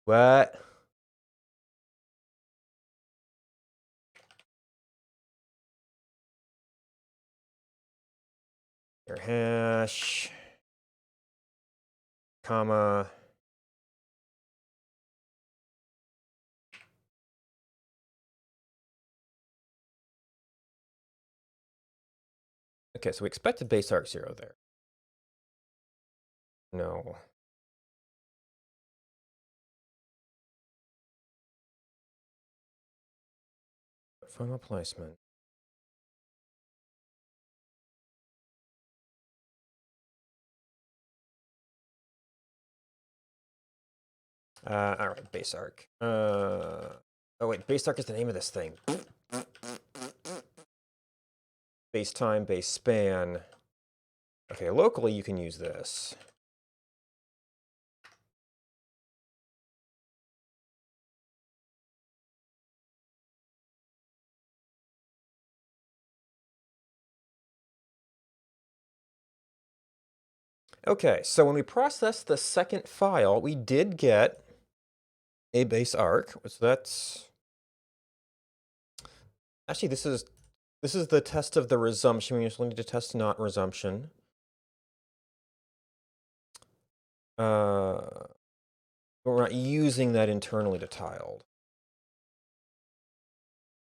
What? Your hash, comma. Okay, so we expected base arc 0 there. No. Final placement. All right, base arc. Oh wait, base arc is the name of this thing. Base time, base span. Okay, locally you can use this. Okay, so when we processed the second file, we did get a base arc. So that's actually this is the test of the resumption. We usually need to test not resumption. But we're not using that internally to tiled.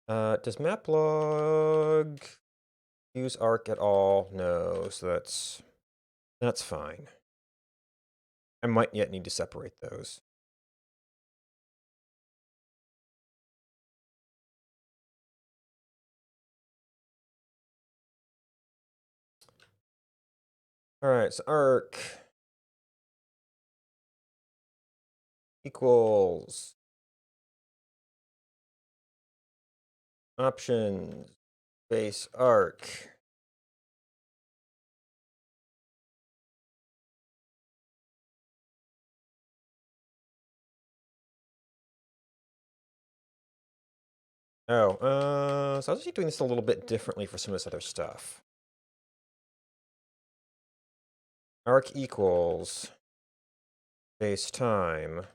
Does maplog use arc at all? No, so that's fine. I might yet need to separate those. All right, so arc equals options base arc. Oh, so I was actually doing this a little bit differently for some of this other stuff. Arc equals base time.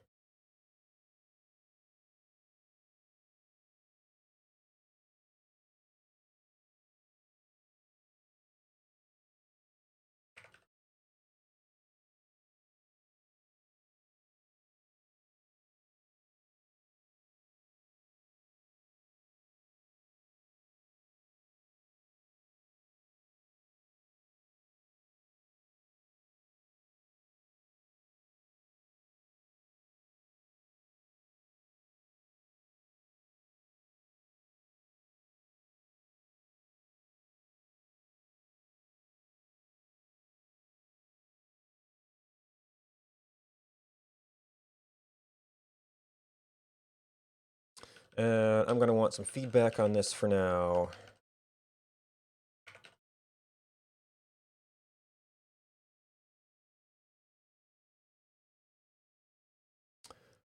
I'm going to want some feedback on this for now.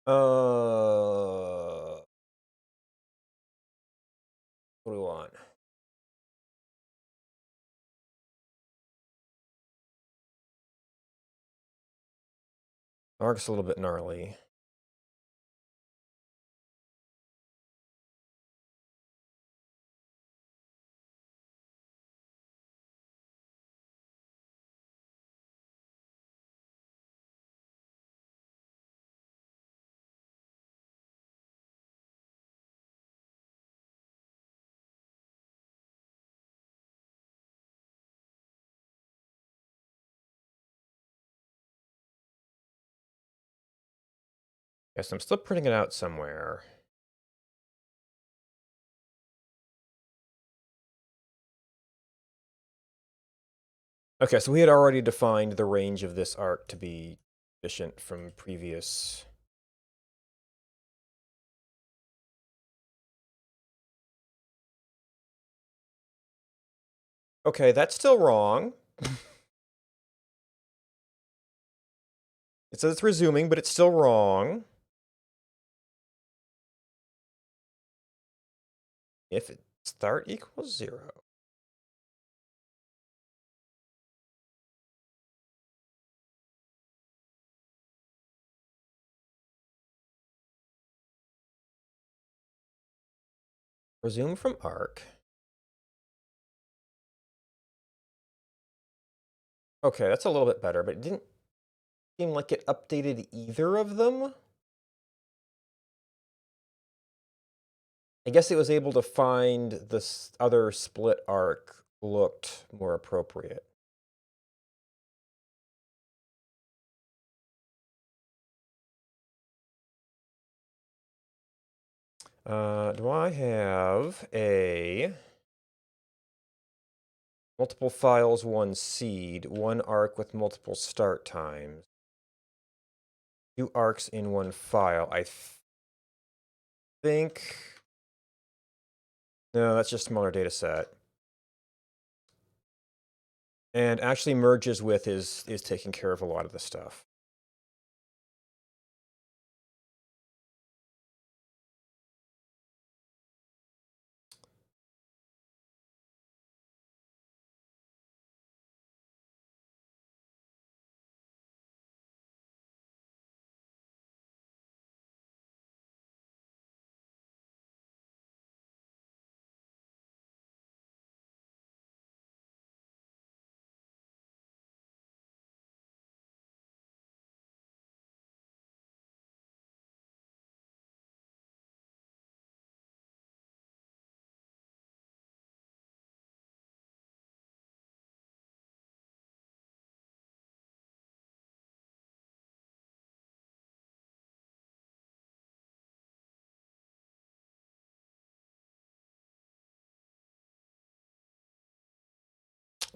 What do we want? Arc's a little bit gnarly. Yes, I'm still printing it out somewhere. Okay, so we had already defined the range of this arc to be efficient from previous. Okay, that's still wrong. It says it's resuming, but it's still wrong. If it start equals 0. Resume from arc. Okay, that's a little bit better, but it didn't seem like it updated either of them. I guess it was able to find this other split arc looked more appropriate. Do I have a multiple files, one seed, one arc with multiple start times, 2 arcs in one file? I think. No, that's just a smaller data set. And actually merges with is taking care of a lot of the stuff.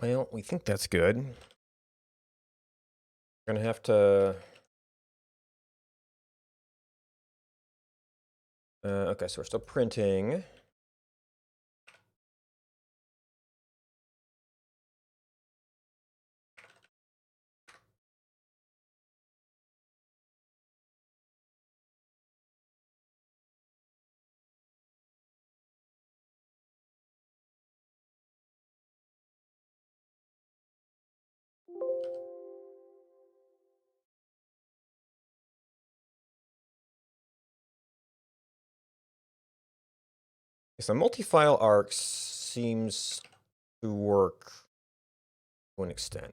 Well, we think that's good. We're gonna have to. Okay, so we're still printing. So multi-file arcs seems to work to an extent.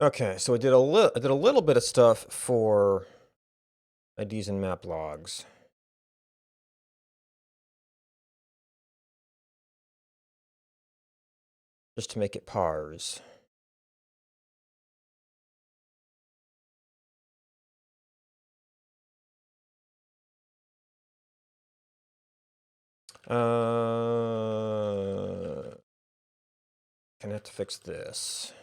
Okay, so I did a little bit of stuff for IDs and map logs. Just to make it parse. Gonna have to fix this.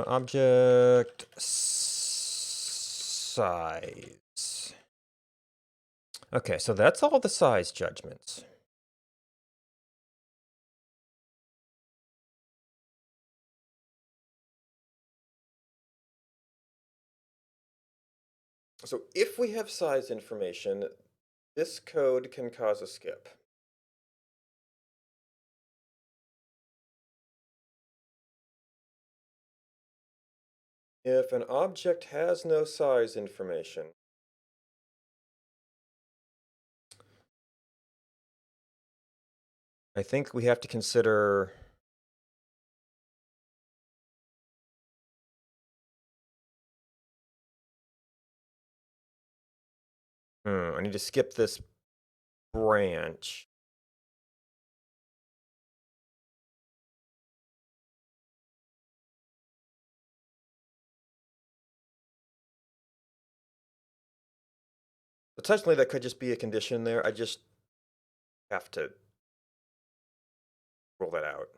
Object size. Okay, so that's all the size judgments. So if we have size information, This code can cause a skip. If an object has no size information, I think we have to consider I need to skip this branch. Potentially that could just be a condition there. I just have to roll that out.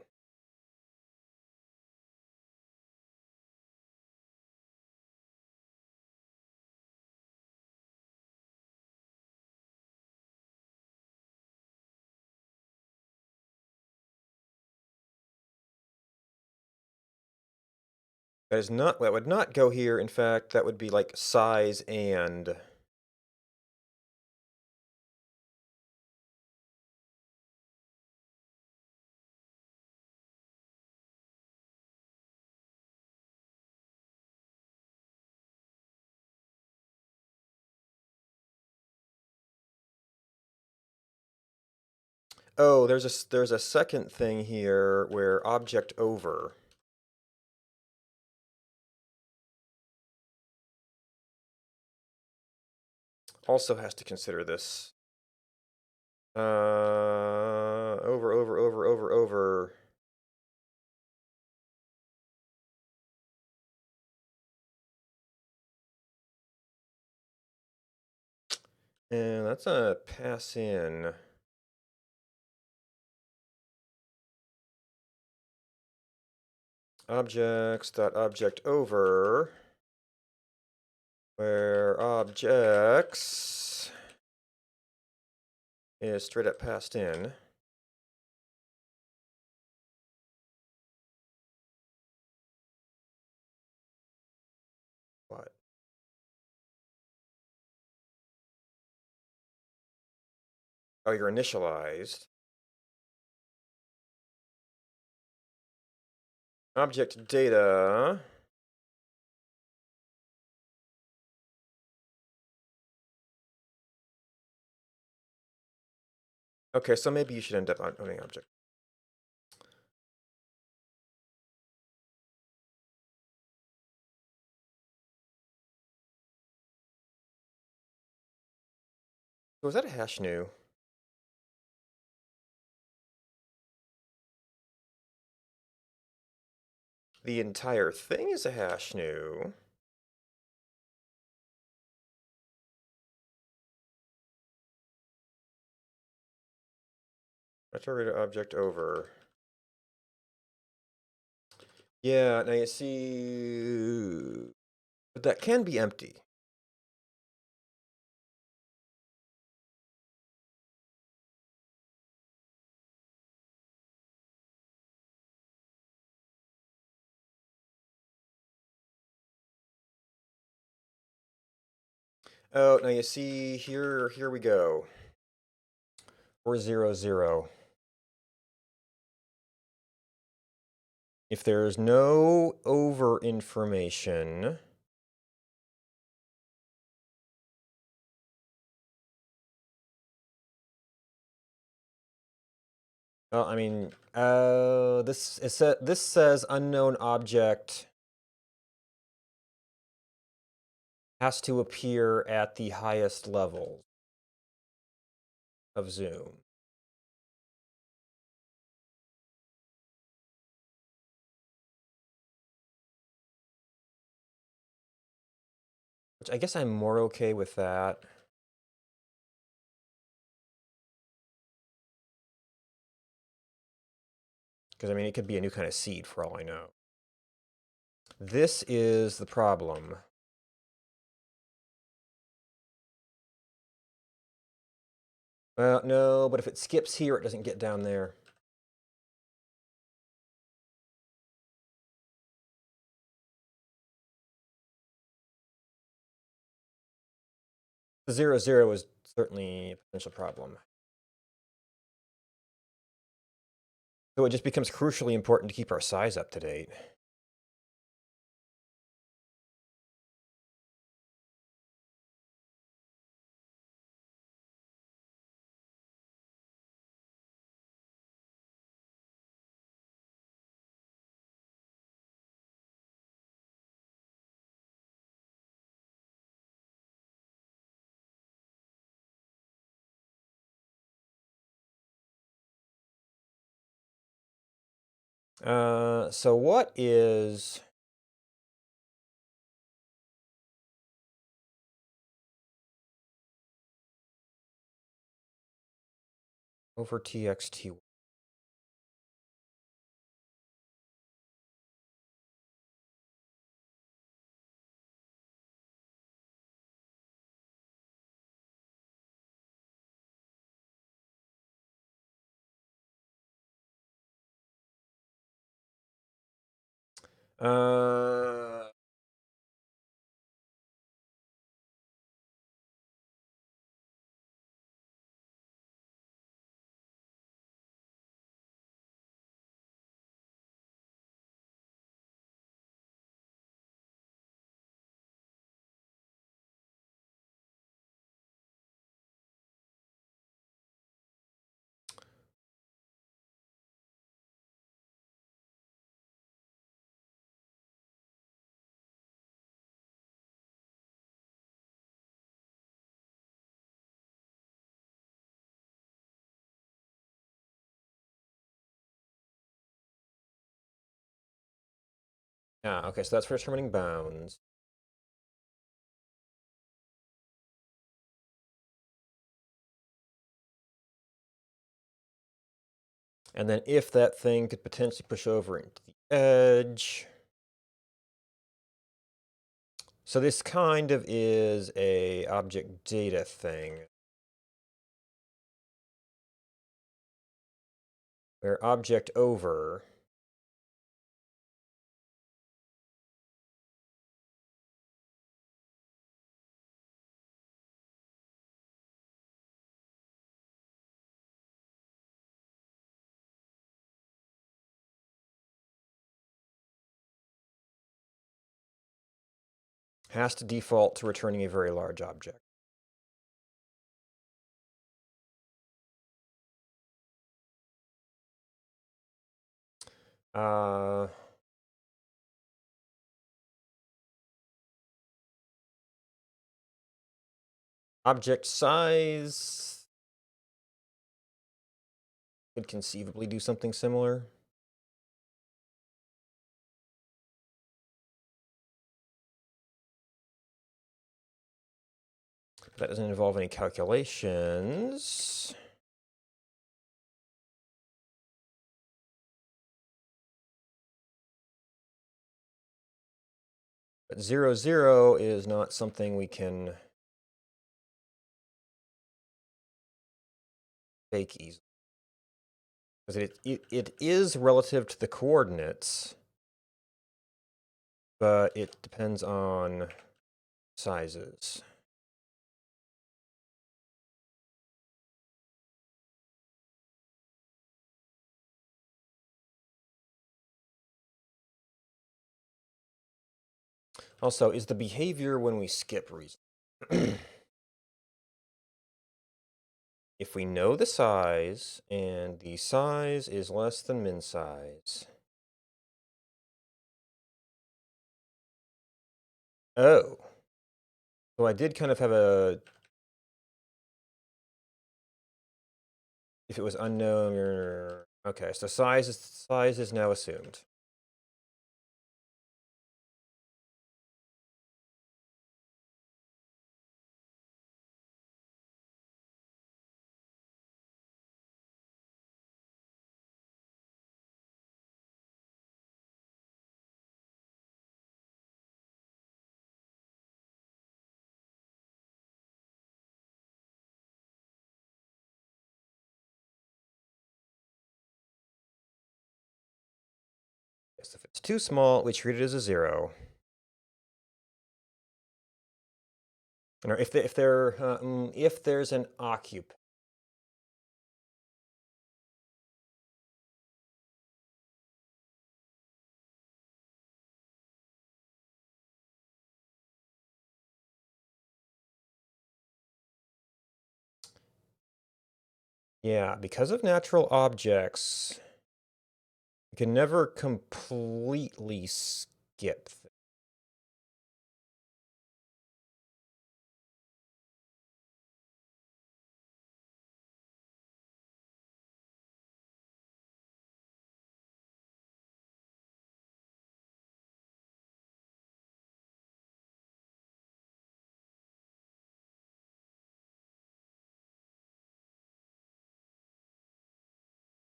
That would not go here. In fact, that would be like size and oh, there's a second thing here where object over also has to consider this. Over. And that's a pass in. Objects.object over, where objects is straight up passed in. What? Oh, you're initialized. Object data. Okay, so maybe you should end up owning object. Was that a hash new? The entire thing is a hash new. Metadata object over. Yeah, now you see, but that can be empty. Oh, now you see here we go. Or 0. If there's no over information, well, I mean, this says unknown object has to appear at the highest level of zoom. Which I guess I'm more okay with that. Because, I mean, it could be a new kind of seed for all I know. This is the problem. Well, no, but if it skips here, it doesn't get down there. The 0, 0 is certainly a potential problem. So it just becomes crucially important to keep our size up to date. So what is over txt? Uh, yeah, okay, so that's for determining bounds. And then if that thing could potentially push over into the edge. So this kind of is a object data thing, where object over has to default to returning a very large object. Uh, Object size could conceivably do something similar. That doesn't involve any calculations. But 0, 0 is not something we can fake easily. Because it is relative to the coordinates, but it depends on sizes. Also, is the behavior when we skip reason? If we know the size, and the size is less than min size. Oh. So I did kind of have a... If it was unknown, okay, so size is now assumed. Yes, if it's too small, we treat it as a 0. Or if there's an occupant. Yeah, because of natural objects, you can never completely skip things.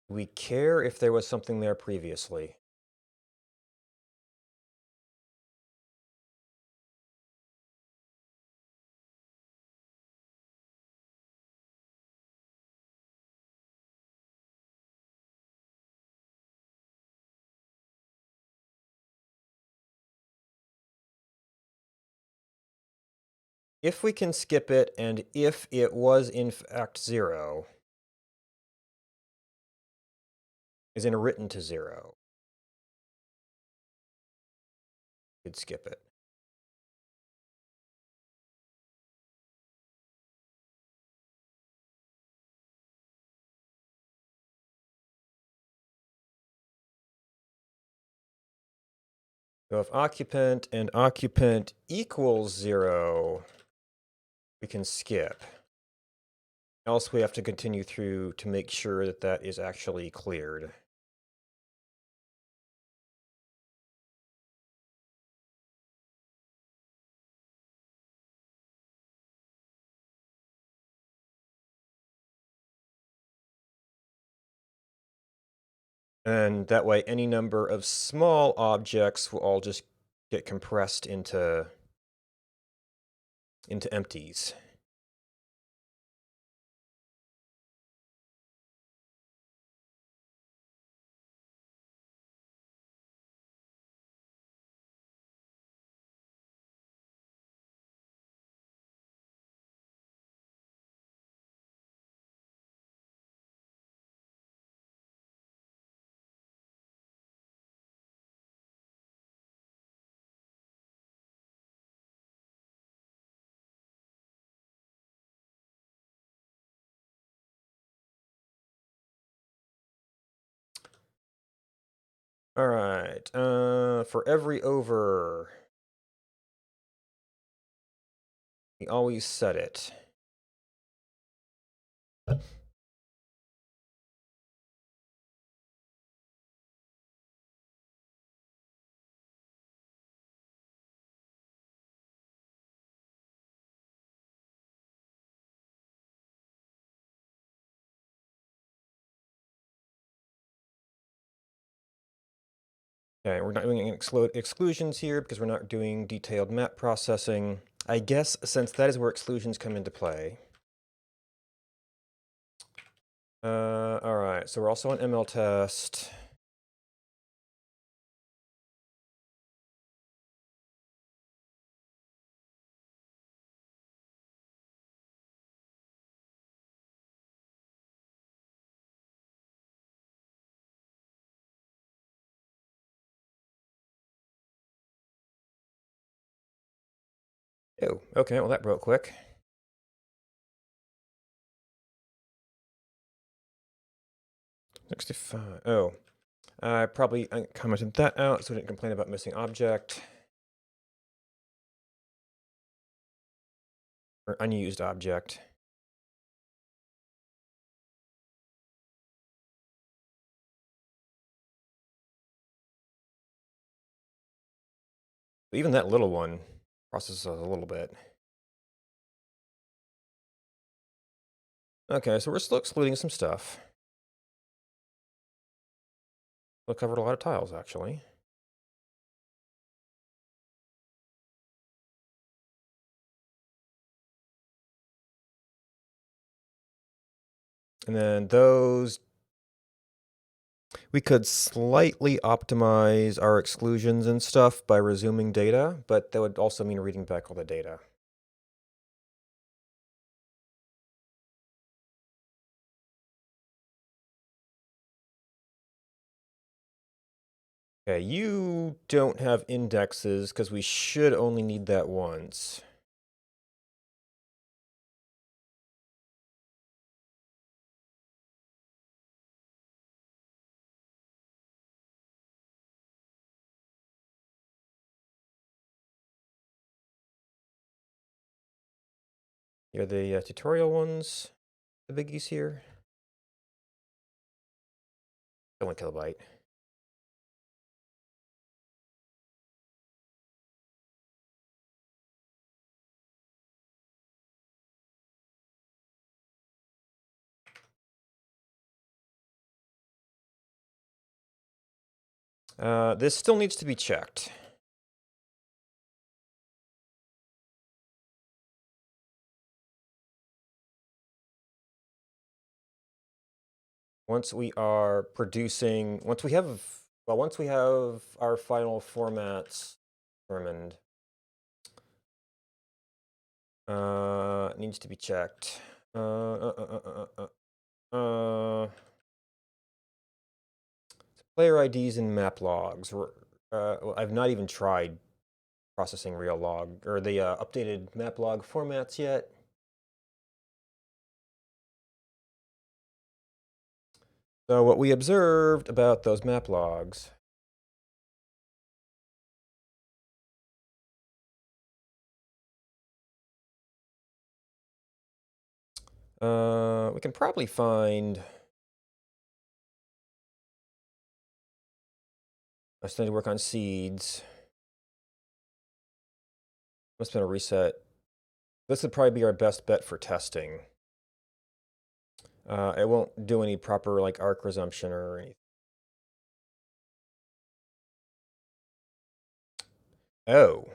We care if there was something there previously. If we can skip it, and if it was in fact 0, is in written to 0, we'd skip it. So if occupant and occupant equals 0, we can skip. Else we have to continue through to make sure that that is actually cleared. And that way, any number of small objects will all just get compressed into empties. All right. For every over, we always set it. Okay, we're not doing any exclusions here because we're not doing detailed map processing. I guess since that is where exclusions come into play. All right, so we're also on ML test. Oh, okay, well that broke quick. $65. Oh, I probably commented that out so I didn't complain about missing object. Or unused object. Even that little one processes a little bit. Okay, so we're still excluding some stuff. We covered a lot of tiles, actually. And then those, we could slightly optimize our exclusions and stuff by resuming data, but that would also mean reading back all the data. Okay, you don't have indexes because we should only need that once. Here are the tutorial ones, the biggies here. 1 kilobyte. This still needs to be checked. Once we are producing, once we have our final formats determined, it needs to be checked. Player IDs and map logs. Well, I've not even tried processing real log or the updated map log formats yet. So what we observed about those map logs. We can probably find. I still need to work on seeds. Must have been a reset. This would probably be our best bet for testing. It won't do any proper like arc resumption or anything. Oh.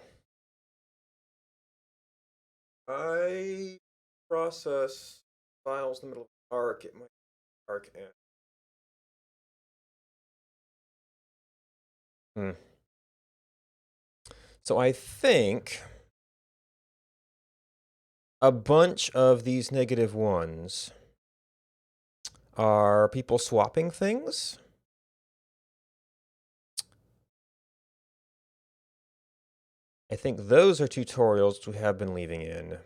I process files in the middle of arc. It might arc in. So I think a bunch of these -1s are people swapping things. I think those are tutorials we have been leaving in.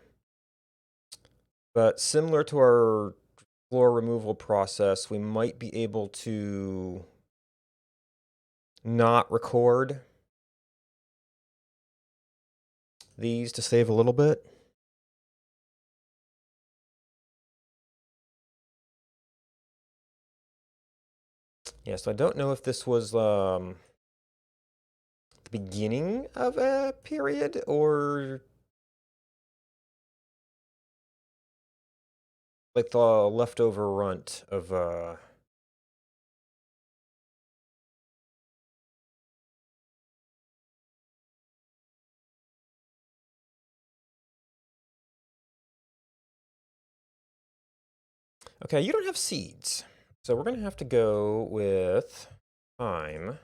But similar to our floor removal process, we might be able to not record these to save a little bit. Yeah, so I don't know if this was the beginning of a period or like the leftover runt of Okay, you don't have seeds. So we're going to have to go with time.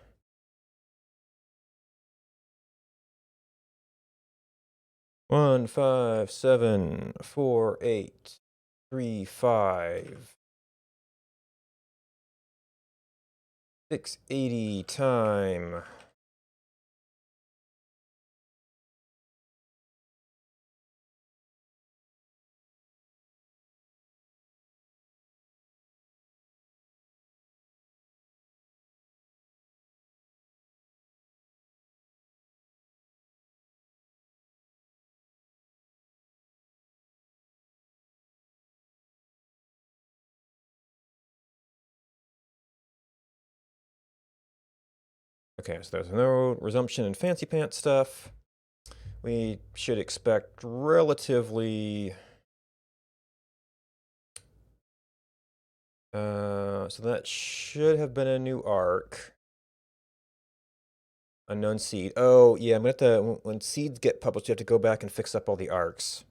One, 5, 7, 4, 8, 3, 5, 680 time. Okay, so there's no resumption and fancy pants stuff. We should expect relatively. So that should have been a new arc. Unknown seed. Oh, yeah, I'm gonna have to, when seeds get published, you have to go back and fix up all the arcs.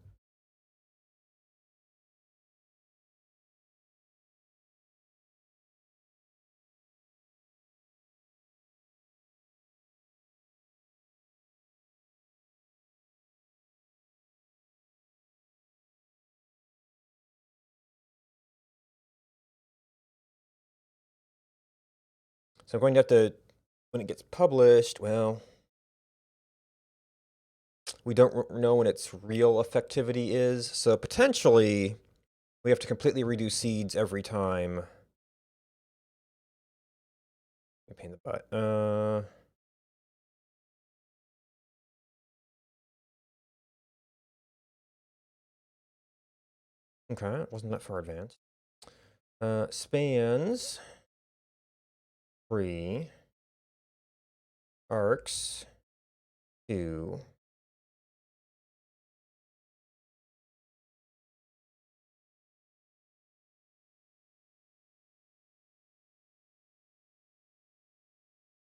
So I'm going to have to when it gets published, well, we don't know when its real effectivity is, so potentially we have to completely redo seeds every time. A pain in the butt. Okay, wasn't that far advanced. Spans 3, arcs 2.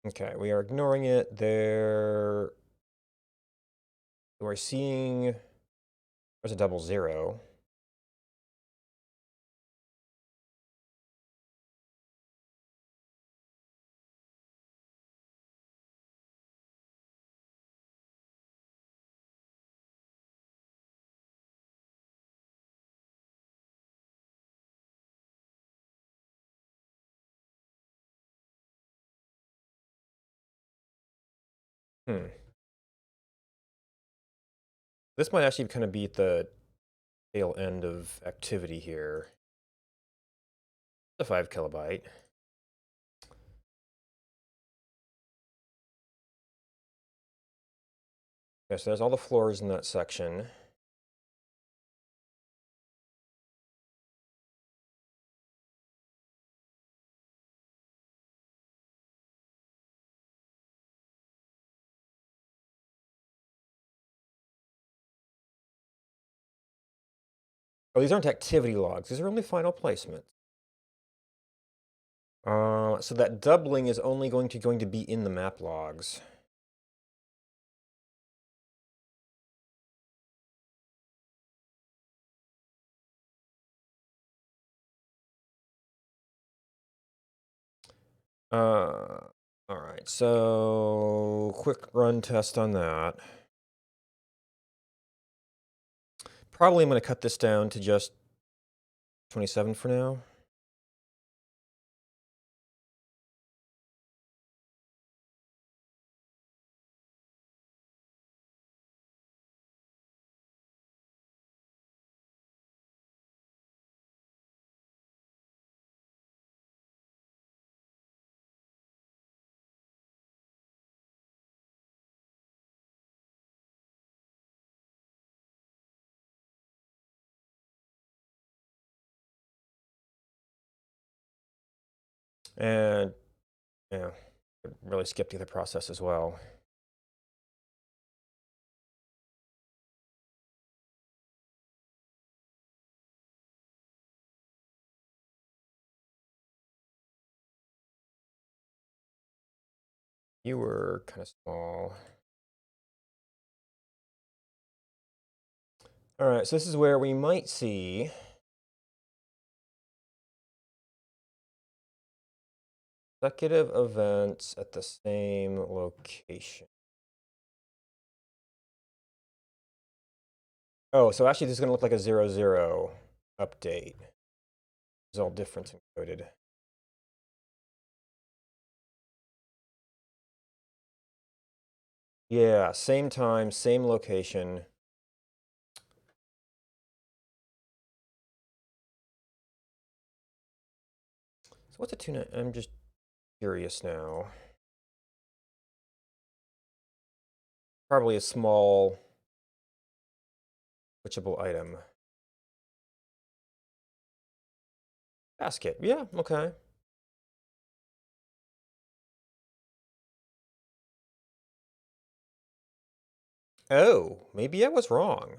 Okay, we are ignoring it. There, we're seeing there's a double 0. Hmm. This might actually kind of be at the tail end of activity here. The 5 kilobyte. Okay, so there's all the floors in that section. Oh, these aren't activity logs. These are only final placements. So that doubling is only going to be in the map logs. All right, so quick run test on that. Probably I'm going to cut this down to just 27 for now. And yeah, really skip the other process as well. You were kind of small. All right, so this is where we might see consecutive events at the same location. Oh, so actually this is going to look like a 0, 0 update. It's all difference encoded. Yeah, same time, same location. So what's a tuna? I'm just curious now. Probably a small switchable item. Basket. Yeah, okay. Oh, maybe I was wrong.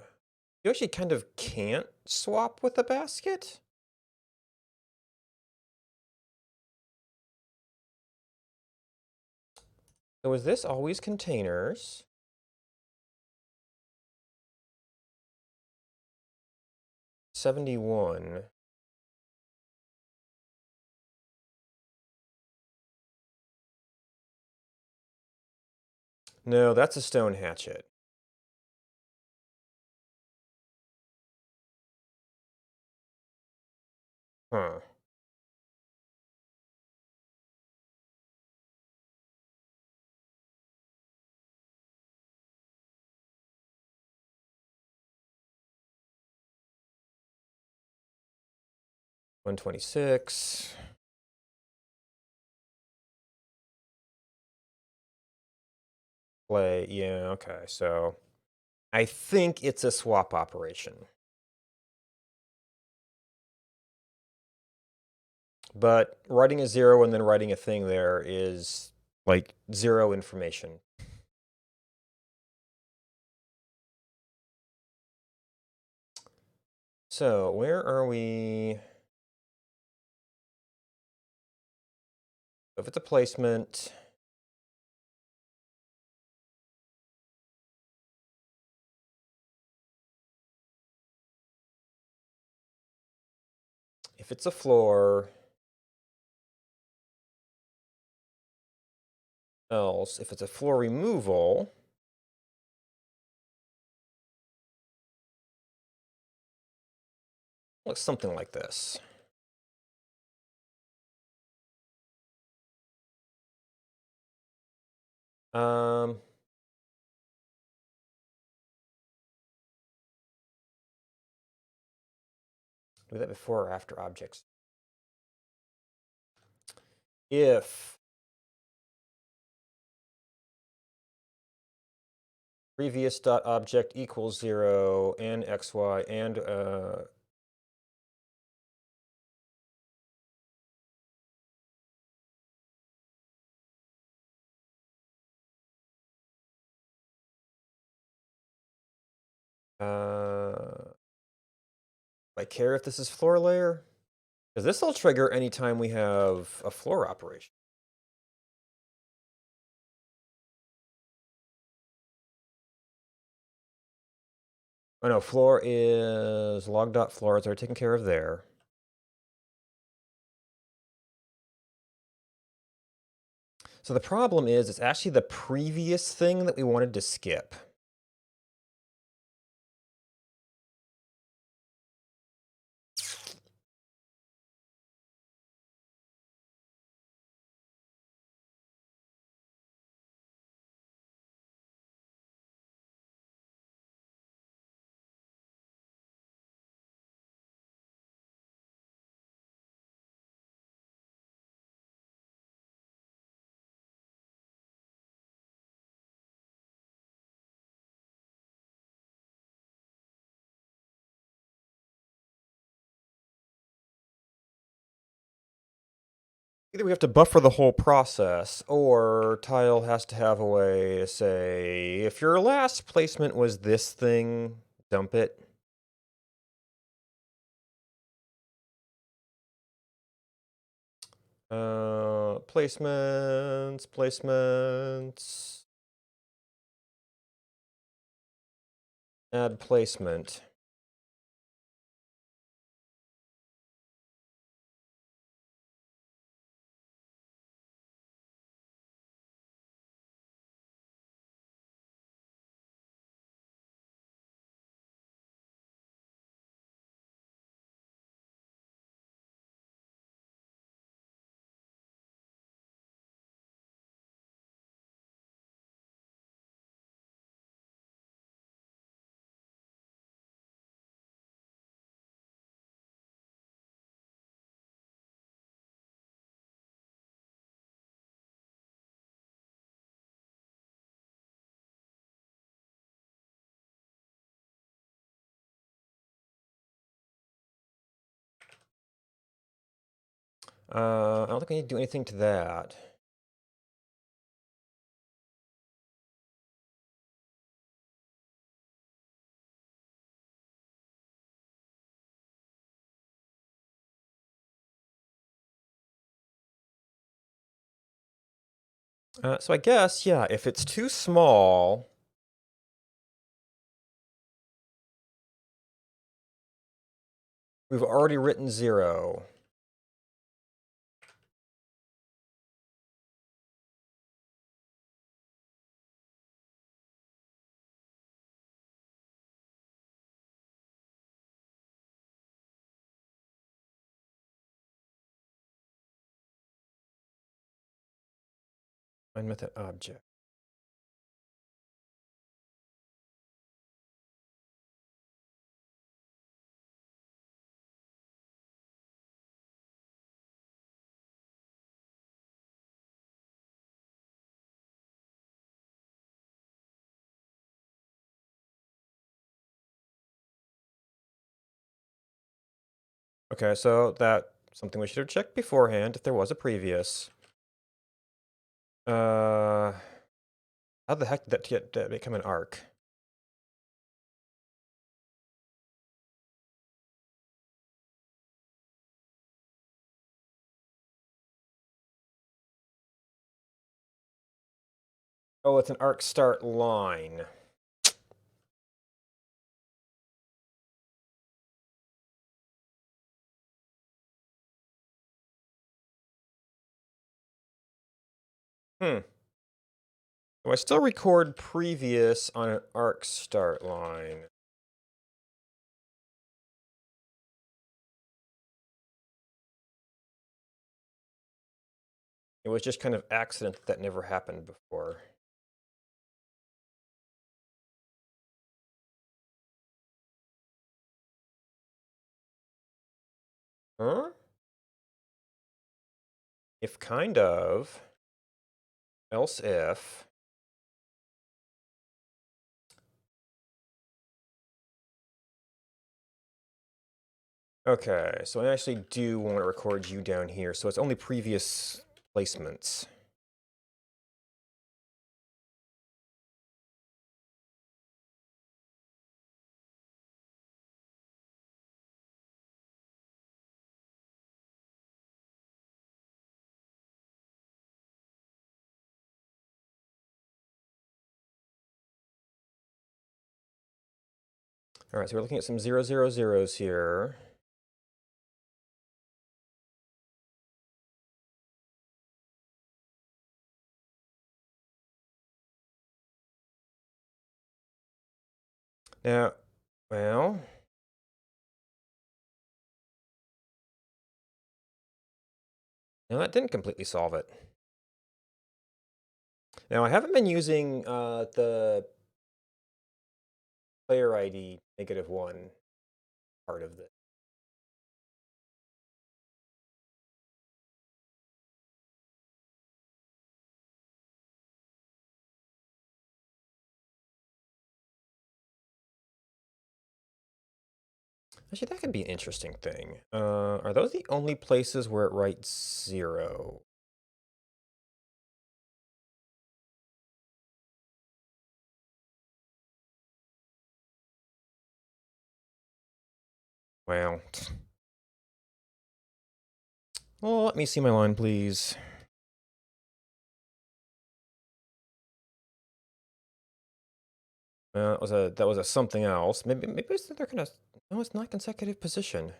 You actually kind of can't swap with a basket? So is this always containers? 71. No, that's a stone hatchet. Huh. 126. Play, yeah, okay. So I think it's a swap operation. But writing a 0 and then writing a thing there is like 0 information. So where are we? If it's a placement, if it's a floor, else, if it's a floor removal, looks something like this. Um, do that before or after objects. If previous dot object equals 0 and xy and I care if this is floor layer? Because this will trigger anytime we have a floor operation. Oh no, floor is log.floor, it's already taken care of there. So the problem is it's actually the previous thing that we wanted to skip. Either we have to buffer the whole process, or Tile has to have a way to say, if your last placement was this thing, dump it. Placements, add placement. I don't think I need to do anything to that. So I guess, yeah, if it's too small, we've already written 0. Find method object. Okay, so that's something we should have checked beforehand if there was a previous. How the heck did that become an arc? Oh, it's an arc start line. Hmm. So I still record previous on an arc start line. It was just kind of accident that never happened before. Huh? If kind of, else if. Okay, so I actually do want to record you down here, so it's only previous placements. All right, so we're looking at some 000s here. Now, well, no, that didn't completely solve it. Now, I haven't been using the player ID -1 part of this. Actually, that could be an interesting thing. Are those the only places where it writes 0? Well, well, let me see my line, please. That was a something else. Maybe they're gonna. No, it's not consecutive position.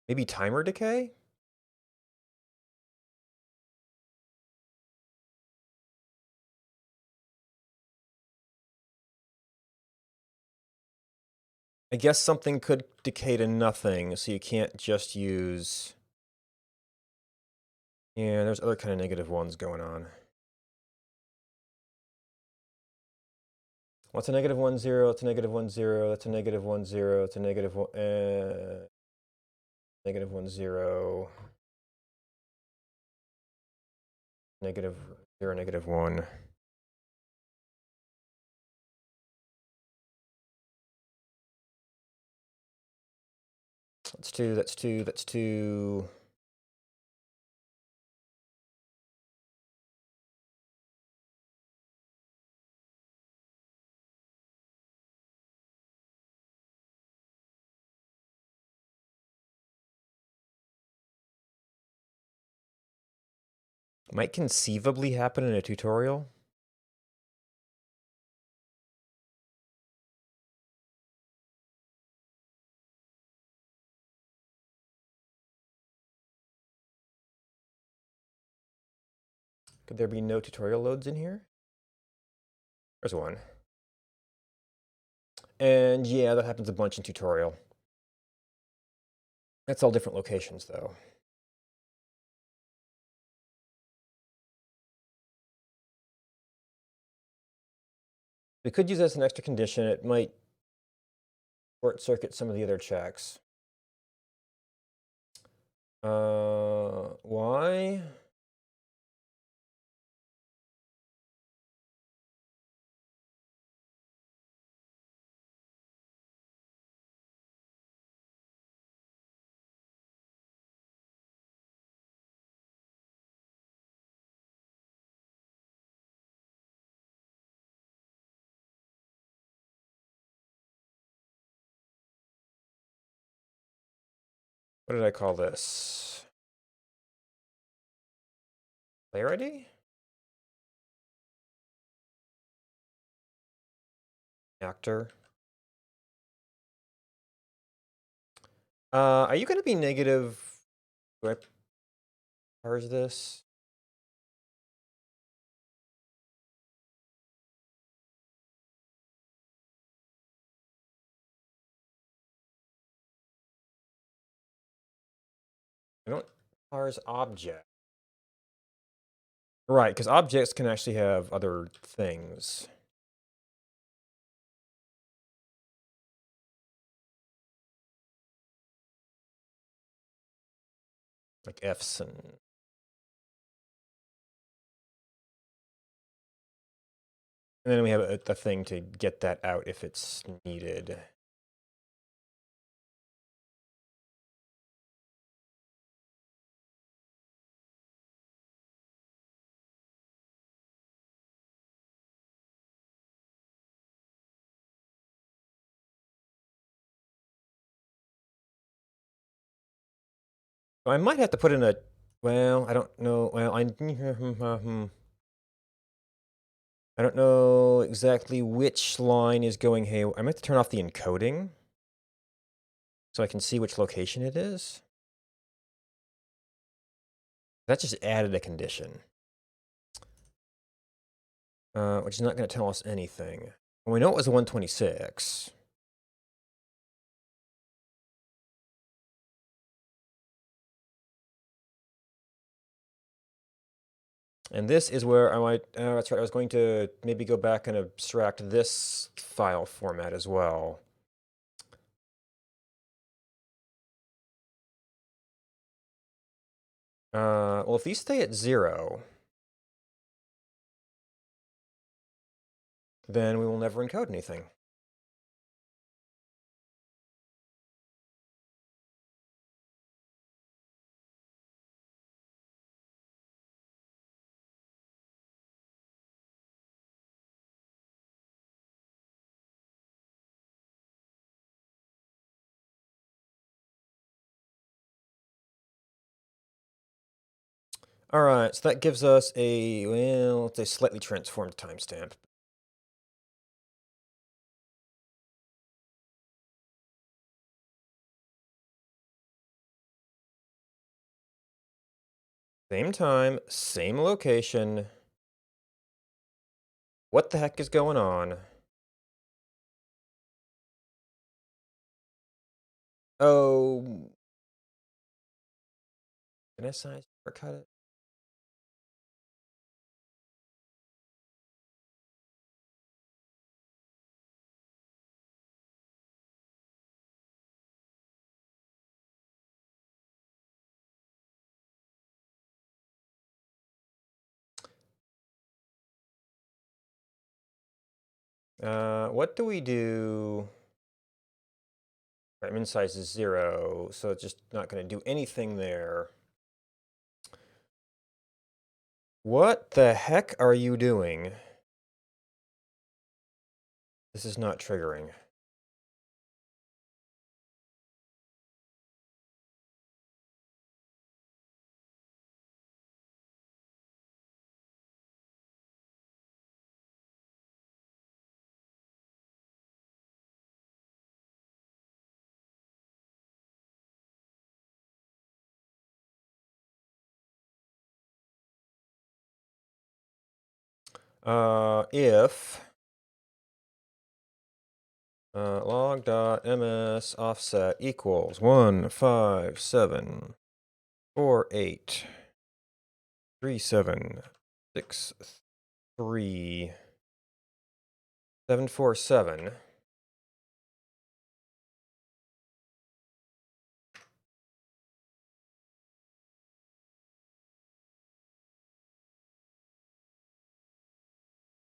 Maybe timer decay. I guess something could decay to nothing, so you can't just use. Yeah, there's other kind of -1s going on. What's a -1 0? It's a -1 0. That's a -1 0. It's a -1. -1 0. -0, -1. That's 2. That's 2. That's 2. Might conceivably happen in a tutorial. Could there be no tutorial loads in here? There's one. And yeah, that happens a bunch in tutorial. That's all different locations, though. We could use that as an extra condition. It might short circuit some of the other checks. Why? What did I call this? Clarity? Actor. Are you going to be negative? Do I parse this? I don't parse object. Right, because objects can actually have other things. Like F's and... And then we have a thing to get that out if it's needed. So I might have to put in a... Well, I don't know. Well, I don't know exactly which line is going haywire. I might have to turn off the encoding so I can see which location it is. That just added a condition, which is not going to tell us anything. Well, we know it was 126. And this is where I might, that's right, I was going to maybe go back and abstract this file format as well. Well, if these stay at 0, then we will never encode anything. All right, so that gives us a, well, let's say slightly transformed timestamp. Same time, same location. What the heck is going on? Oh, did I size or cut it? What do we do? Right, min size is 0, so it's just not going to do anything there. What the heck are you doing? This is not triggering. If log.ms offset equals 157483763 747.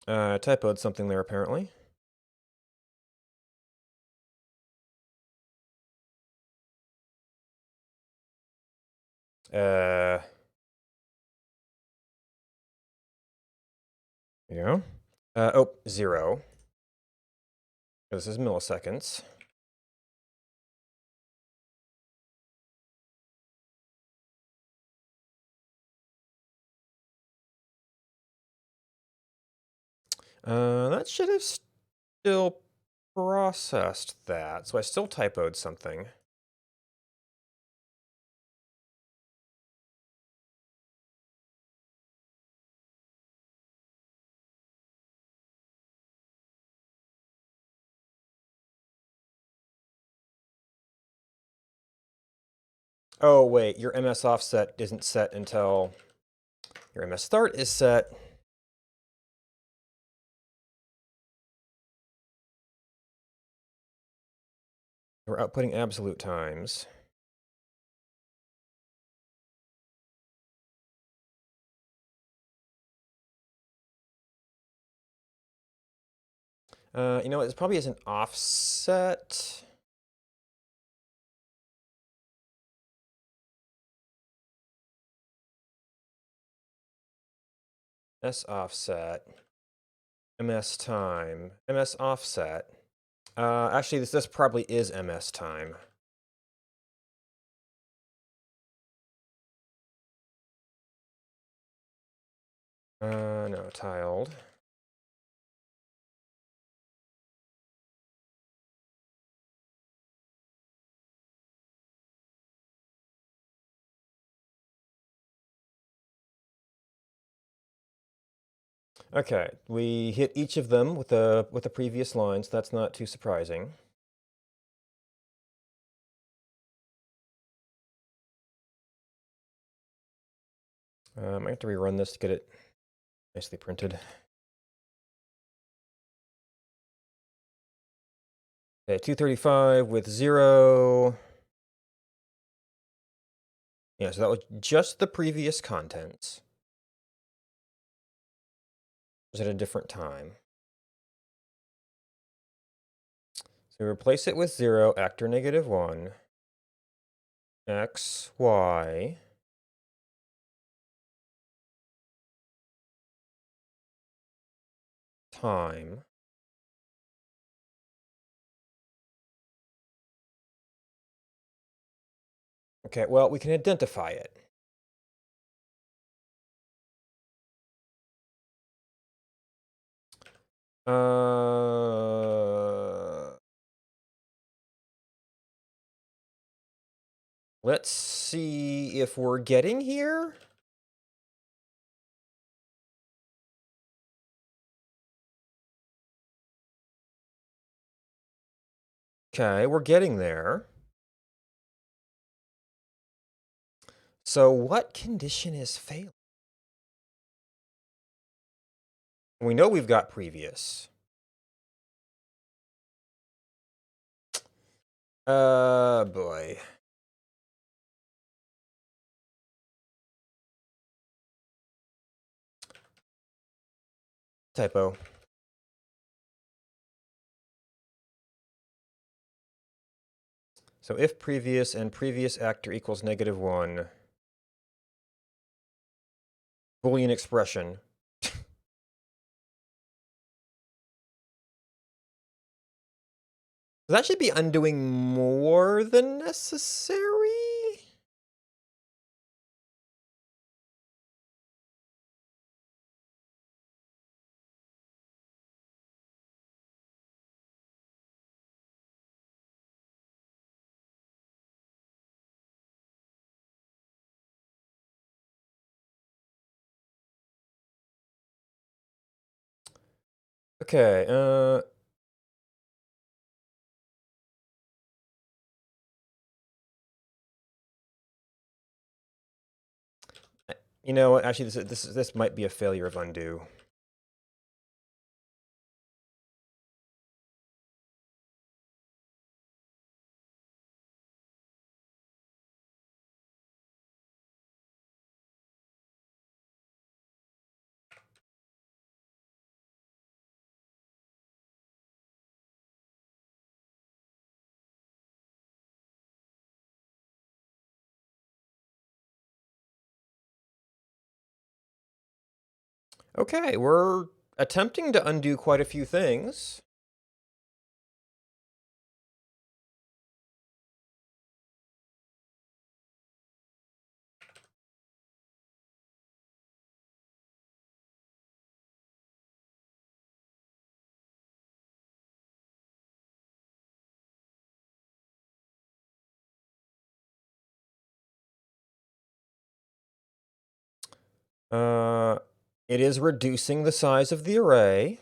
Typoed something there apparently. There you go. Oh, 0. This is milliseconds. That should have still processed that, so I still typoed something. Oh, wait, your MS offset isn't set until your MS start is set. We're outputting absolute times. You know what? This probably is an offset. S offset. MS time. MS offset. Actually, this probably is MS time. No, tiled. Okay, we hit each of them with the previous line, so that's not too surprising. I have to rerun this to get it nicely printed. Okay, 235 with 0. Yeah, so that was just the previous contents. It was at a different time. So replace it with 0, actor -1, x, y, time. Okay, well, we can identify it. Let's see if we're getting here. Okay, we're getting there. So what condition is failing? We know we've got previous. Boy. Typo. So if previous and previous actor equals -1, Boolean expression. That should be undoing more than necessary. Okay, you know what? Actually, this might be a failure of undo. Okay, we're attempting to undo quite a few things. It is reducing the size of the array.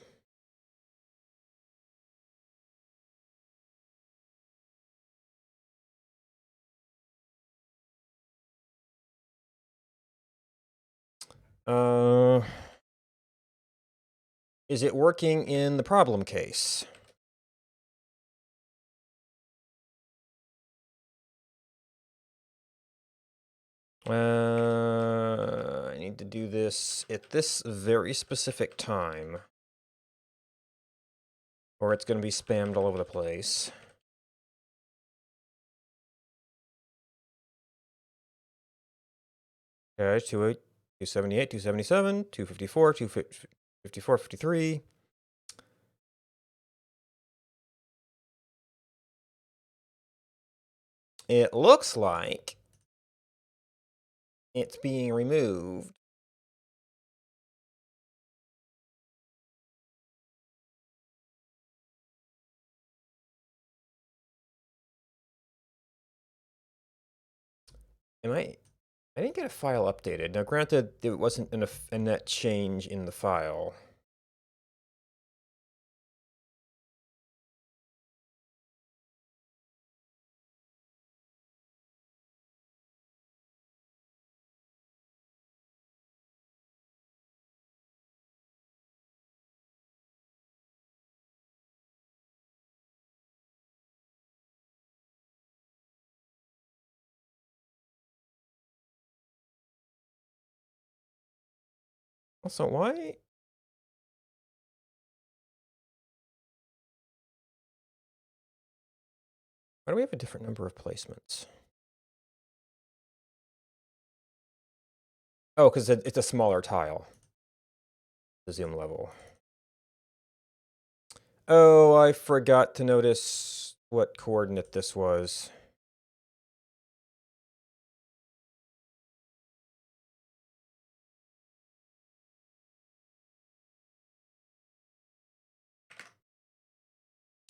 Is it working in the problem case? I need to do this at this very specific time, or it's going to be spammed all over the place. Okay, 278, 277, 254, 254, 53. It looks like it's being removed. I didn't get a file updated. Now, granted, it wasn't a net change in the file. Also, why do we have a different number of placements? Oh, because it's a smaller tile, the zoom level. Oh, I forgot to notice what coordinate this was.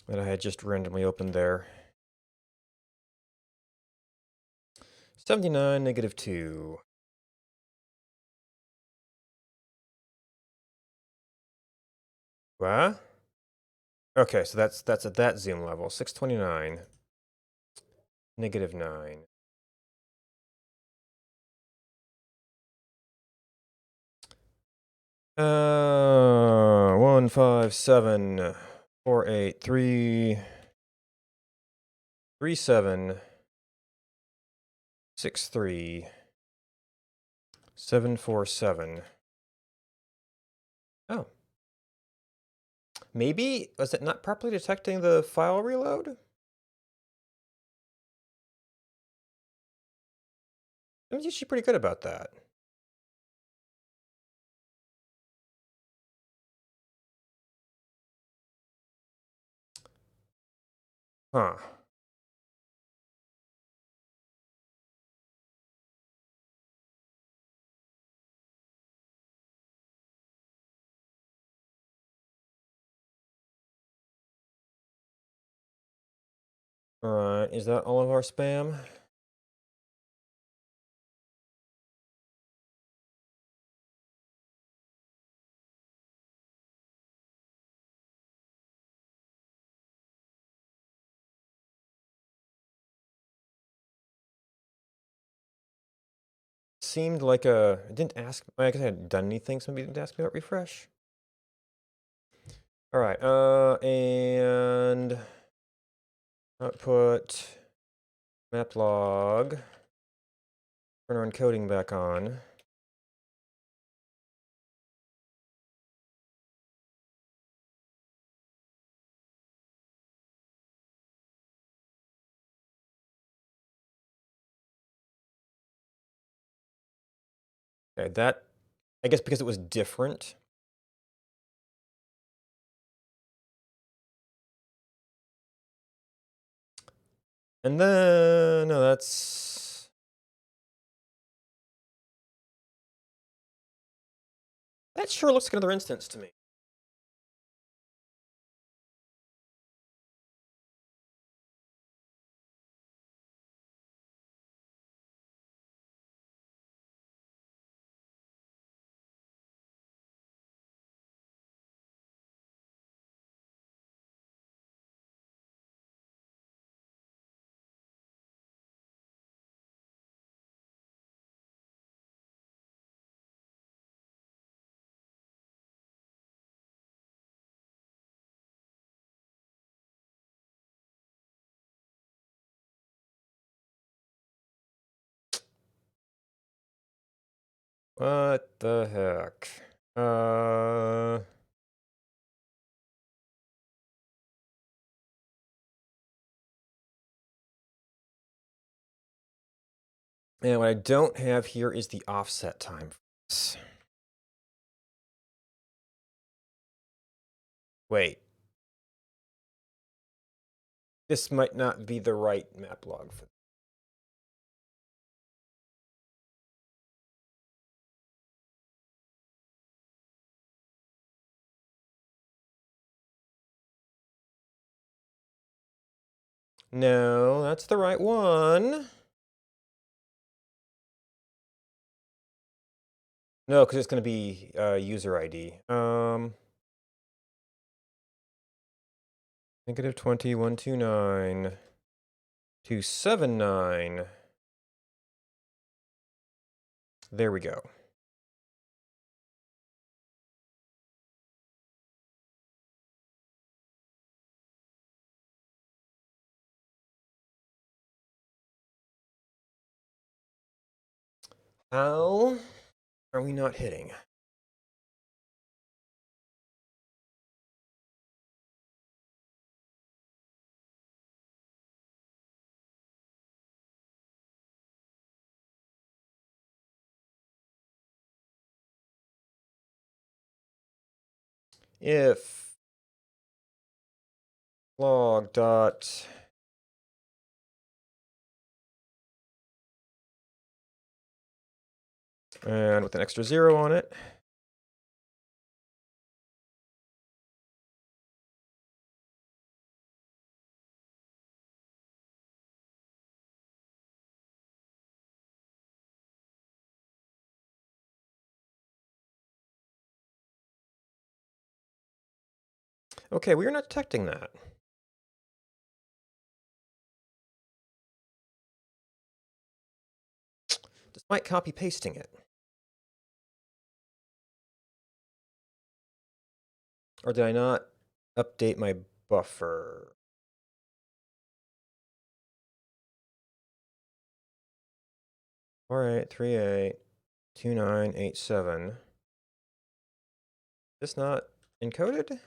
That I had just randomly opened there. 79, -2. What? Okay, so that's at that zoom level. 629, -9. 1, 5, 7, 4, 8, 3, 3, 7, 6, 3, 7, 4, 7. Oh. Maybe, was it not properly detecting the file reload? I'm usually pretty good about that. Huh. Alright, is that all of our spam? Seemed like it didn't ask, I guess I hadn't done anything, so maybe it didn't ask me about refresh. Alright, and output maplog. Turn our encoding back on. Okay, that, I guess because it was different. And then, no, that sure looks like another instance to me. What the heck? And what I don't have here is the offset time for this. Wait. This might not be the right maplog for. No, that's the right one. No, because it's going to be user ID. Negative 20, 129, 279. There we go. How are we not hitting? If log dot and with an extra 0 on it. Okay, we are not detecting that. Despite copy pasting it. Or did I not update my buffer? All right, 382987. This not encoded?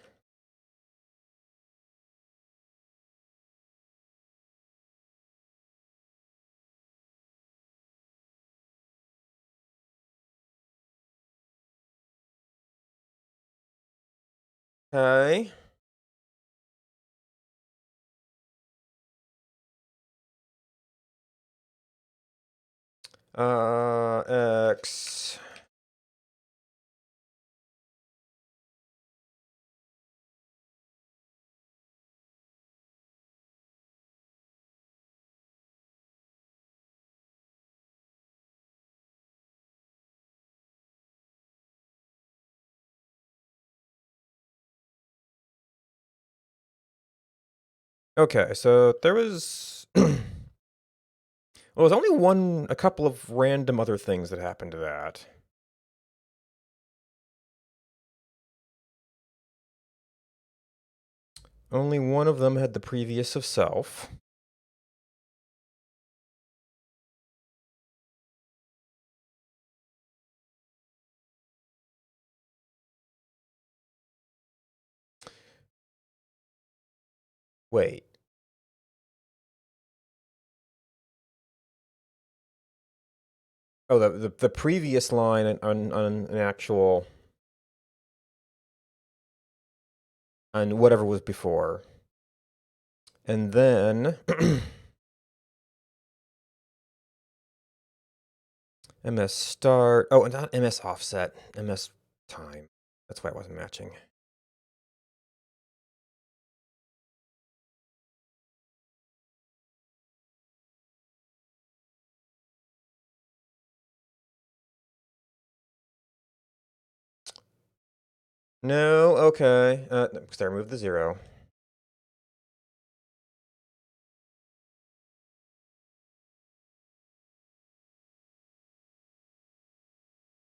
Okay. X. Okay, so there was well, there's only a couple of random other things that happened to that. Only one of them had the previous of self. Wait. Oh, the previous line on an actual on whatever was before. And then MS start. Oh, not MS offset, MS time. That's why it wasn't matching. No, okay. Because I removed the 0.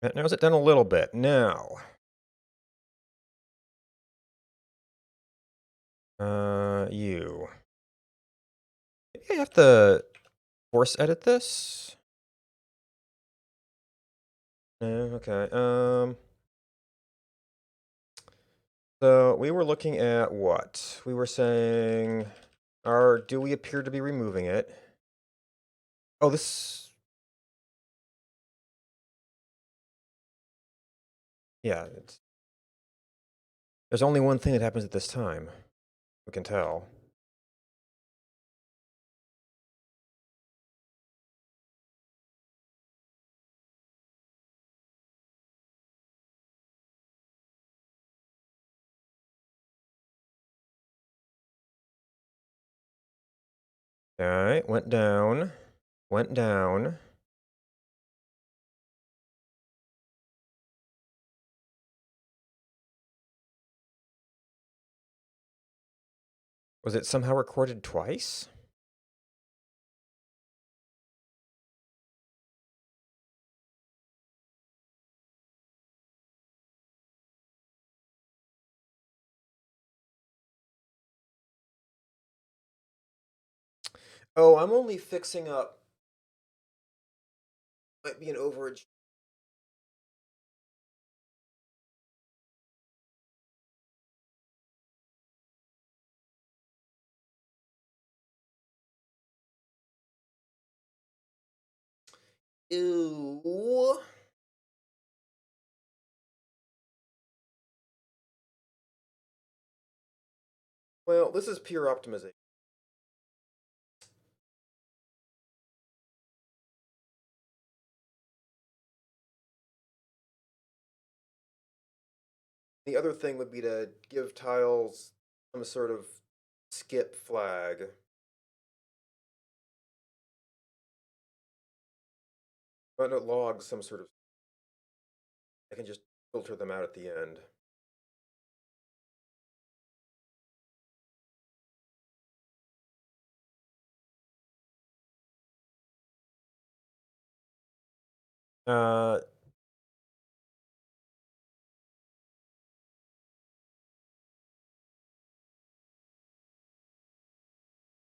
That narrows it down a little bit. Now, you. Maybe I have to force edit this. No, okay. So we were looking at what? We were saying, do we appear to be removing it? Oh, this, yeah, there's only one thing that happens at this time. We can tell. Alright, went down. Went down. Was it somehow recorded twice? Oh, I'm only fixing up. Might be an overage. Ew. Well, this is pure optimization. The other thing would be to give tiles some sort of skip flag. But no, log some sort of. I can just filter them out at the end. Uh,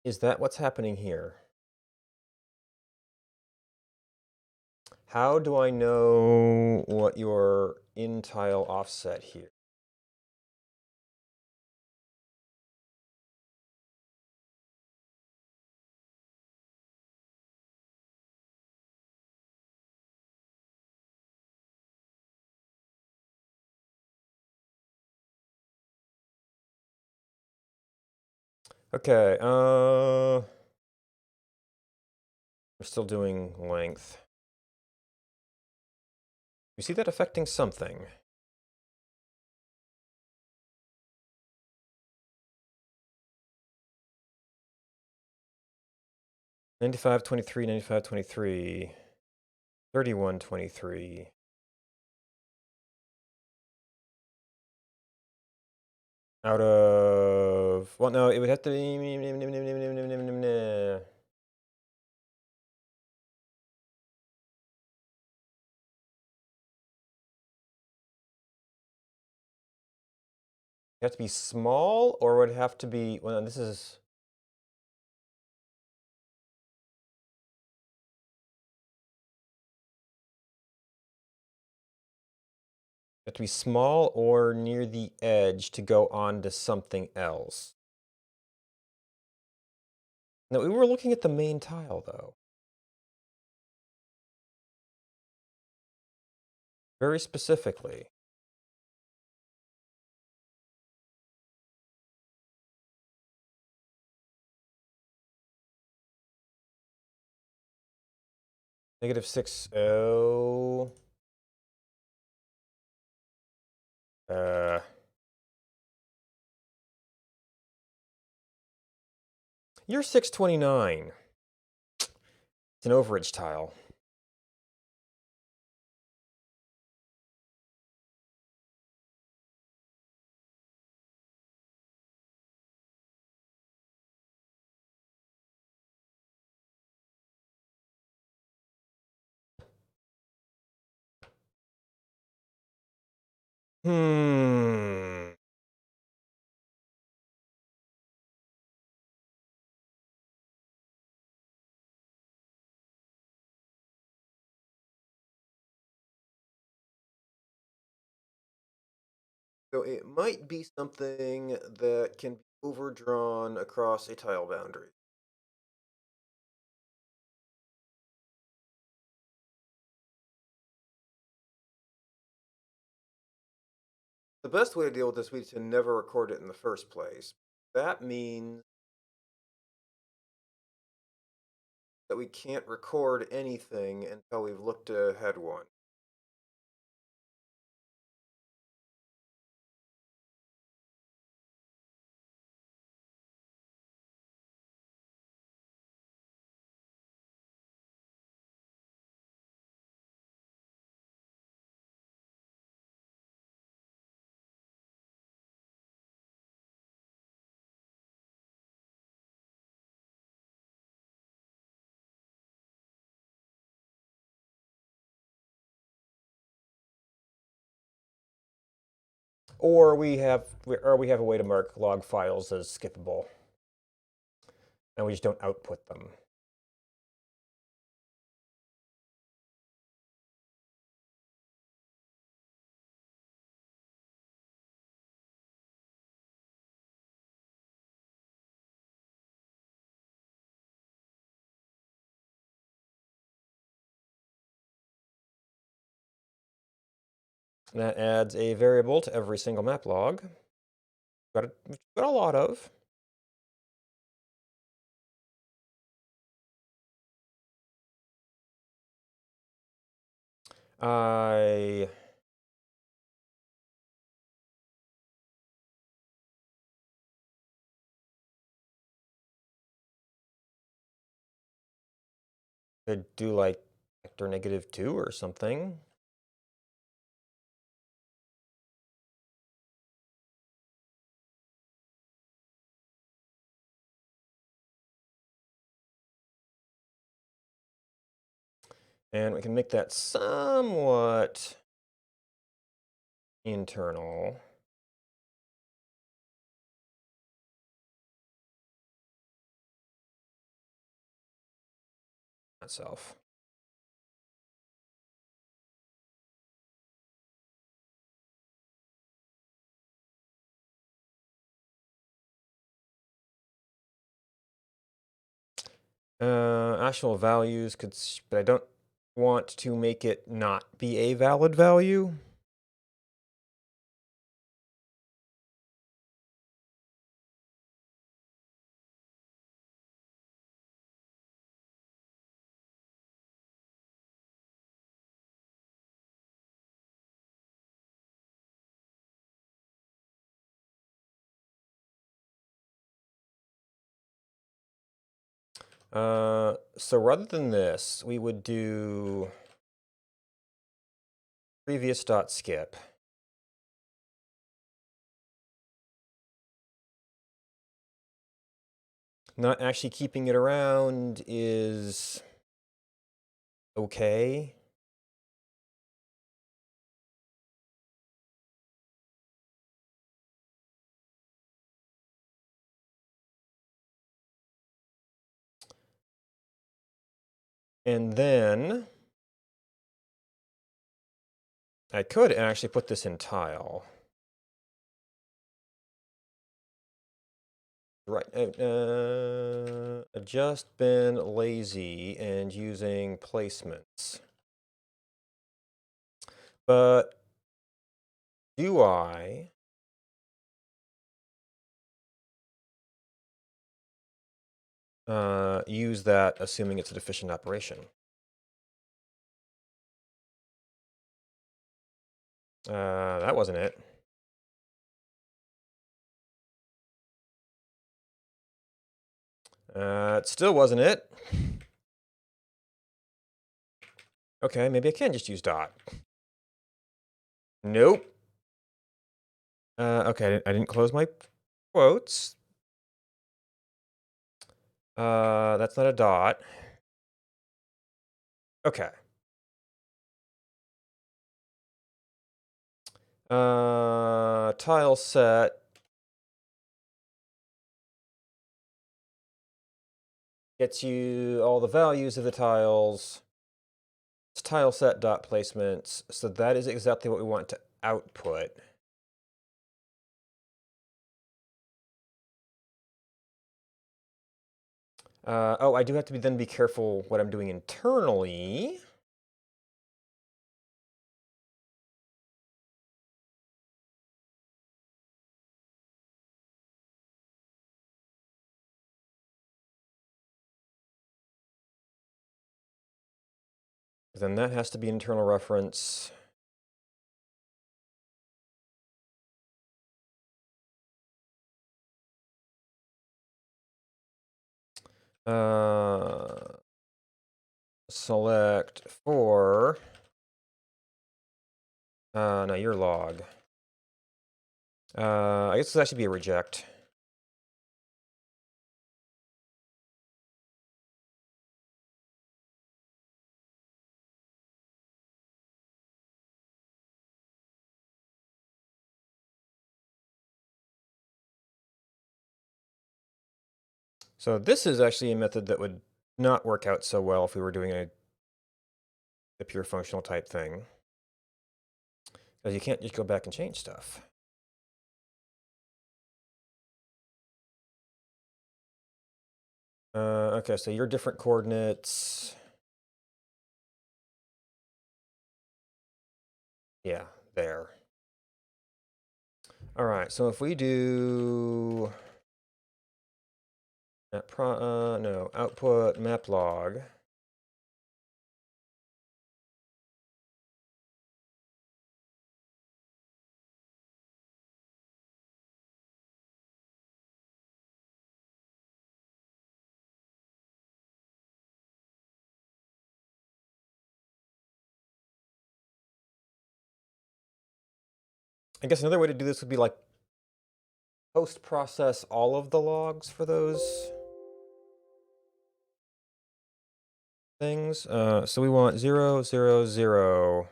is that what's happening here? How do I know what your in-tile offset here? Okay, we're still doing length. You see that affecting something? $95, $23, $95, $23, $31, $23. Out of, well, no, it would have to be. It have to be small, or would it have to be, well, this is, have to be small or near the edge to go on to something else. No, we were looking at the main tile, though. Very specifically. -6, oh. You're 629. It's an overage tile. Hmm. So it might be something that can be overdrawn across a tile boundary. The best way to deal with this would be to never record it in the first place. That means that we can't record anything until we've looked ahead one. Or we have a way to mark log files as skippable, and we just don't output them. And that adds a variable to every single maplog. We've got a lot of. I could do like vector -2 or something. And we can make that somewhat internal. Itself. Actual values could, but I don't want to make it not be a valid value. So rather than this, we would do previous.skip. Not actually keeping it around is okay. And then I could actually put this in tile. Right. I've just been lazy and using placements. But do I use that assuming it's a deficient operation? That wasn't it. It still wasn't it. Okay, maybe I can just use dot. Nope. Okay, I didn't close my quotes. That's not a dot. Okay. Tile set. Gets you all the values of the tiles. It's tile set dot placements. So that is exactly what we want to output. Oh, I do have to then be careful what I'm doing internally. Then that has to be internal reference. Select for, no, your log. I guess that should be a reject. So this is actually a method that would not work out so well if we were doing a pure functional type thing. Because you can't just go back and change stuff. Okay, so your different coordinates. Yeah, there. All right, so if we do no, output maplog. I guess another way to do this would be like post-process all of the logs for those things. So we want 0, 0, 0.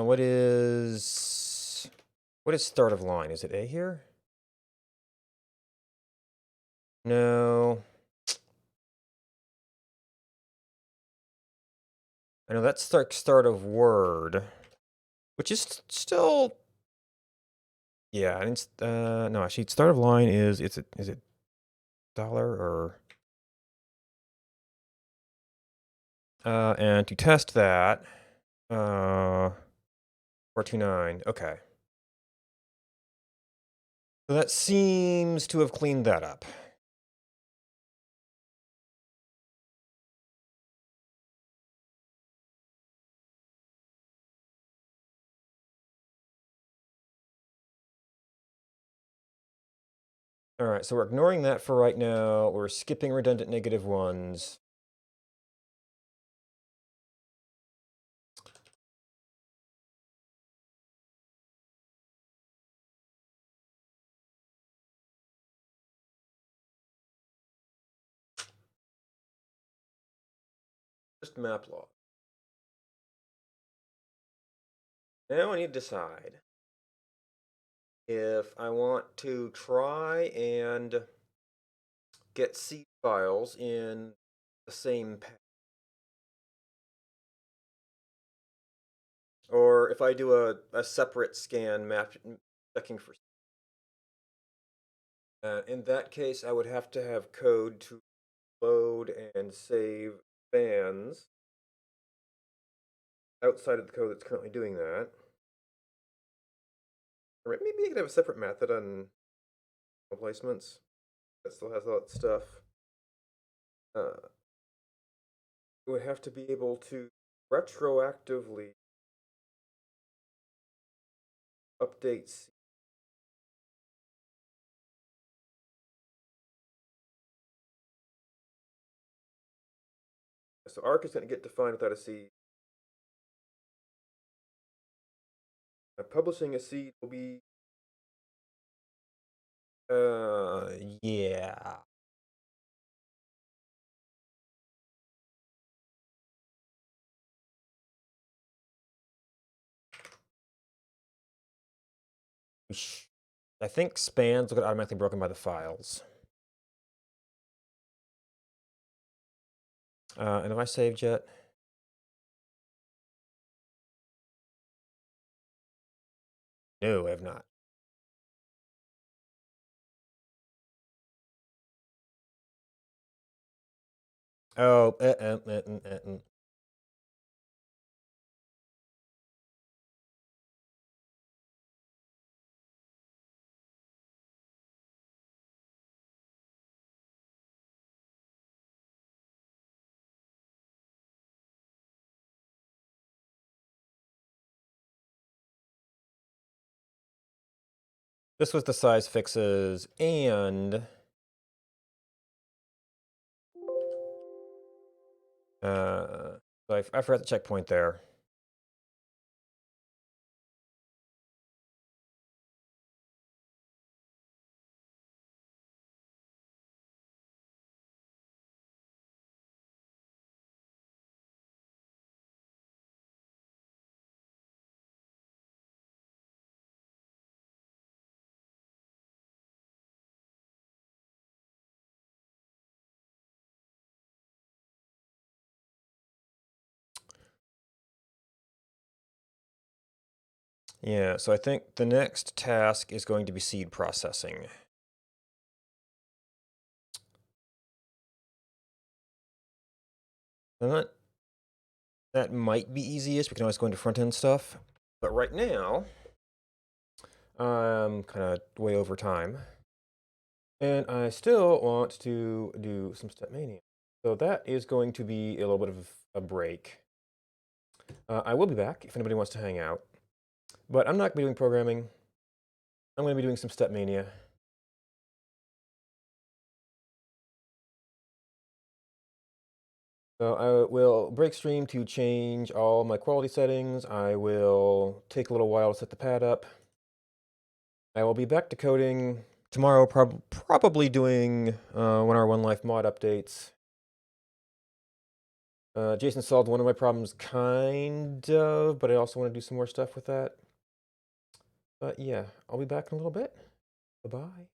What is start of line? Is it A here? No. I know that's start of word, which is still, yeah. And no, actually, start of line is is it dollar or and to test that, 429. Okay, so that seems to have cleaned that up. All right, so we're ignoring that for right now. We're skipping redundant negative ones. Just map log. Now I need to decide if I want to try and get seed files in the same path, or if I do a separate scan map checking for. In that case, I would have to have code to load and save fans outside of the code that's currently doing that. Or maybe I could have a separate method on placements that still has all that stuff. It would have to be able to retroactively update. So arc is going to get defined without a seed. Publishing a seed will be, yeah. I think spans will get automatically broken by the files. And have I saved yet? No, I have not. Oh, this was the size fixes, and so I forgot the checkpoint there. Yeah, so I think the next task is going to be seed processing. And that might be easiest. We can always go into front end stuff. But right now, I'm kind of way over time. And I still want to do some Step Mania. So that is going to be a little bit of a break. I will be back if anybody wants to hang out. But I'm not going to be doing programming. I'm going to be doing some Step Mania. So I will break stream to change all my quality settings. I will take a little while to set the pad up. I will be back to coding tomorrow, probably doing 1 hour 1 life mod updates. Jason solved one of my problems, kind of, but I also want to do some more stuff with that. But yeah, I'll be back in a little bit. Bye-bye.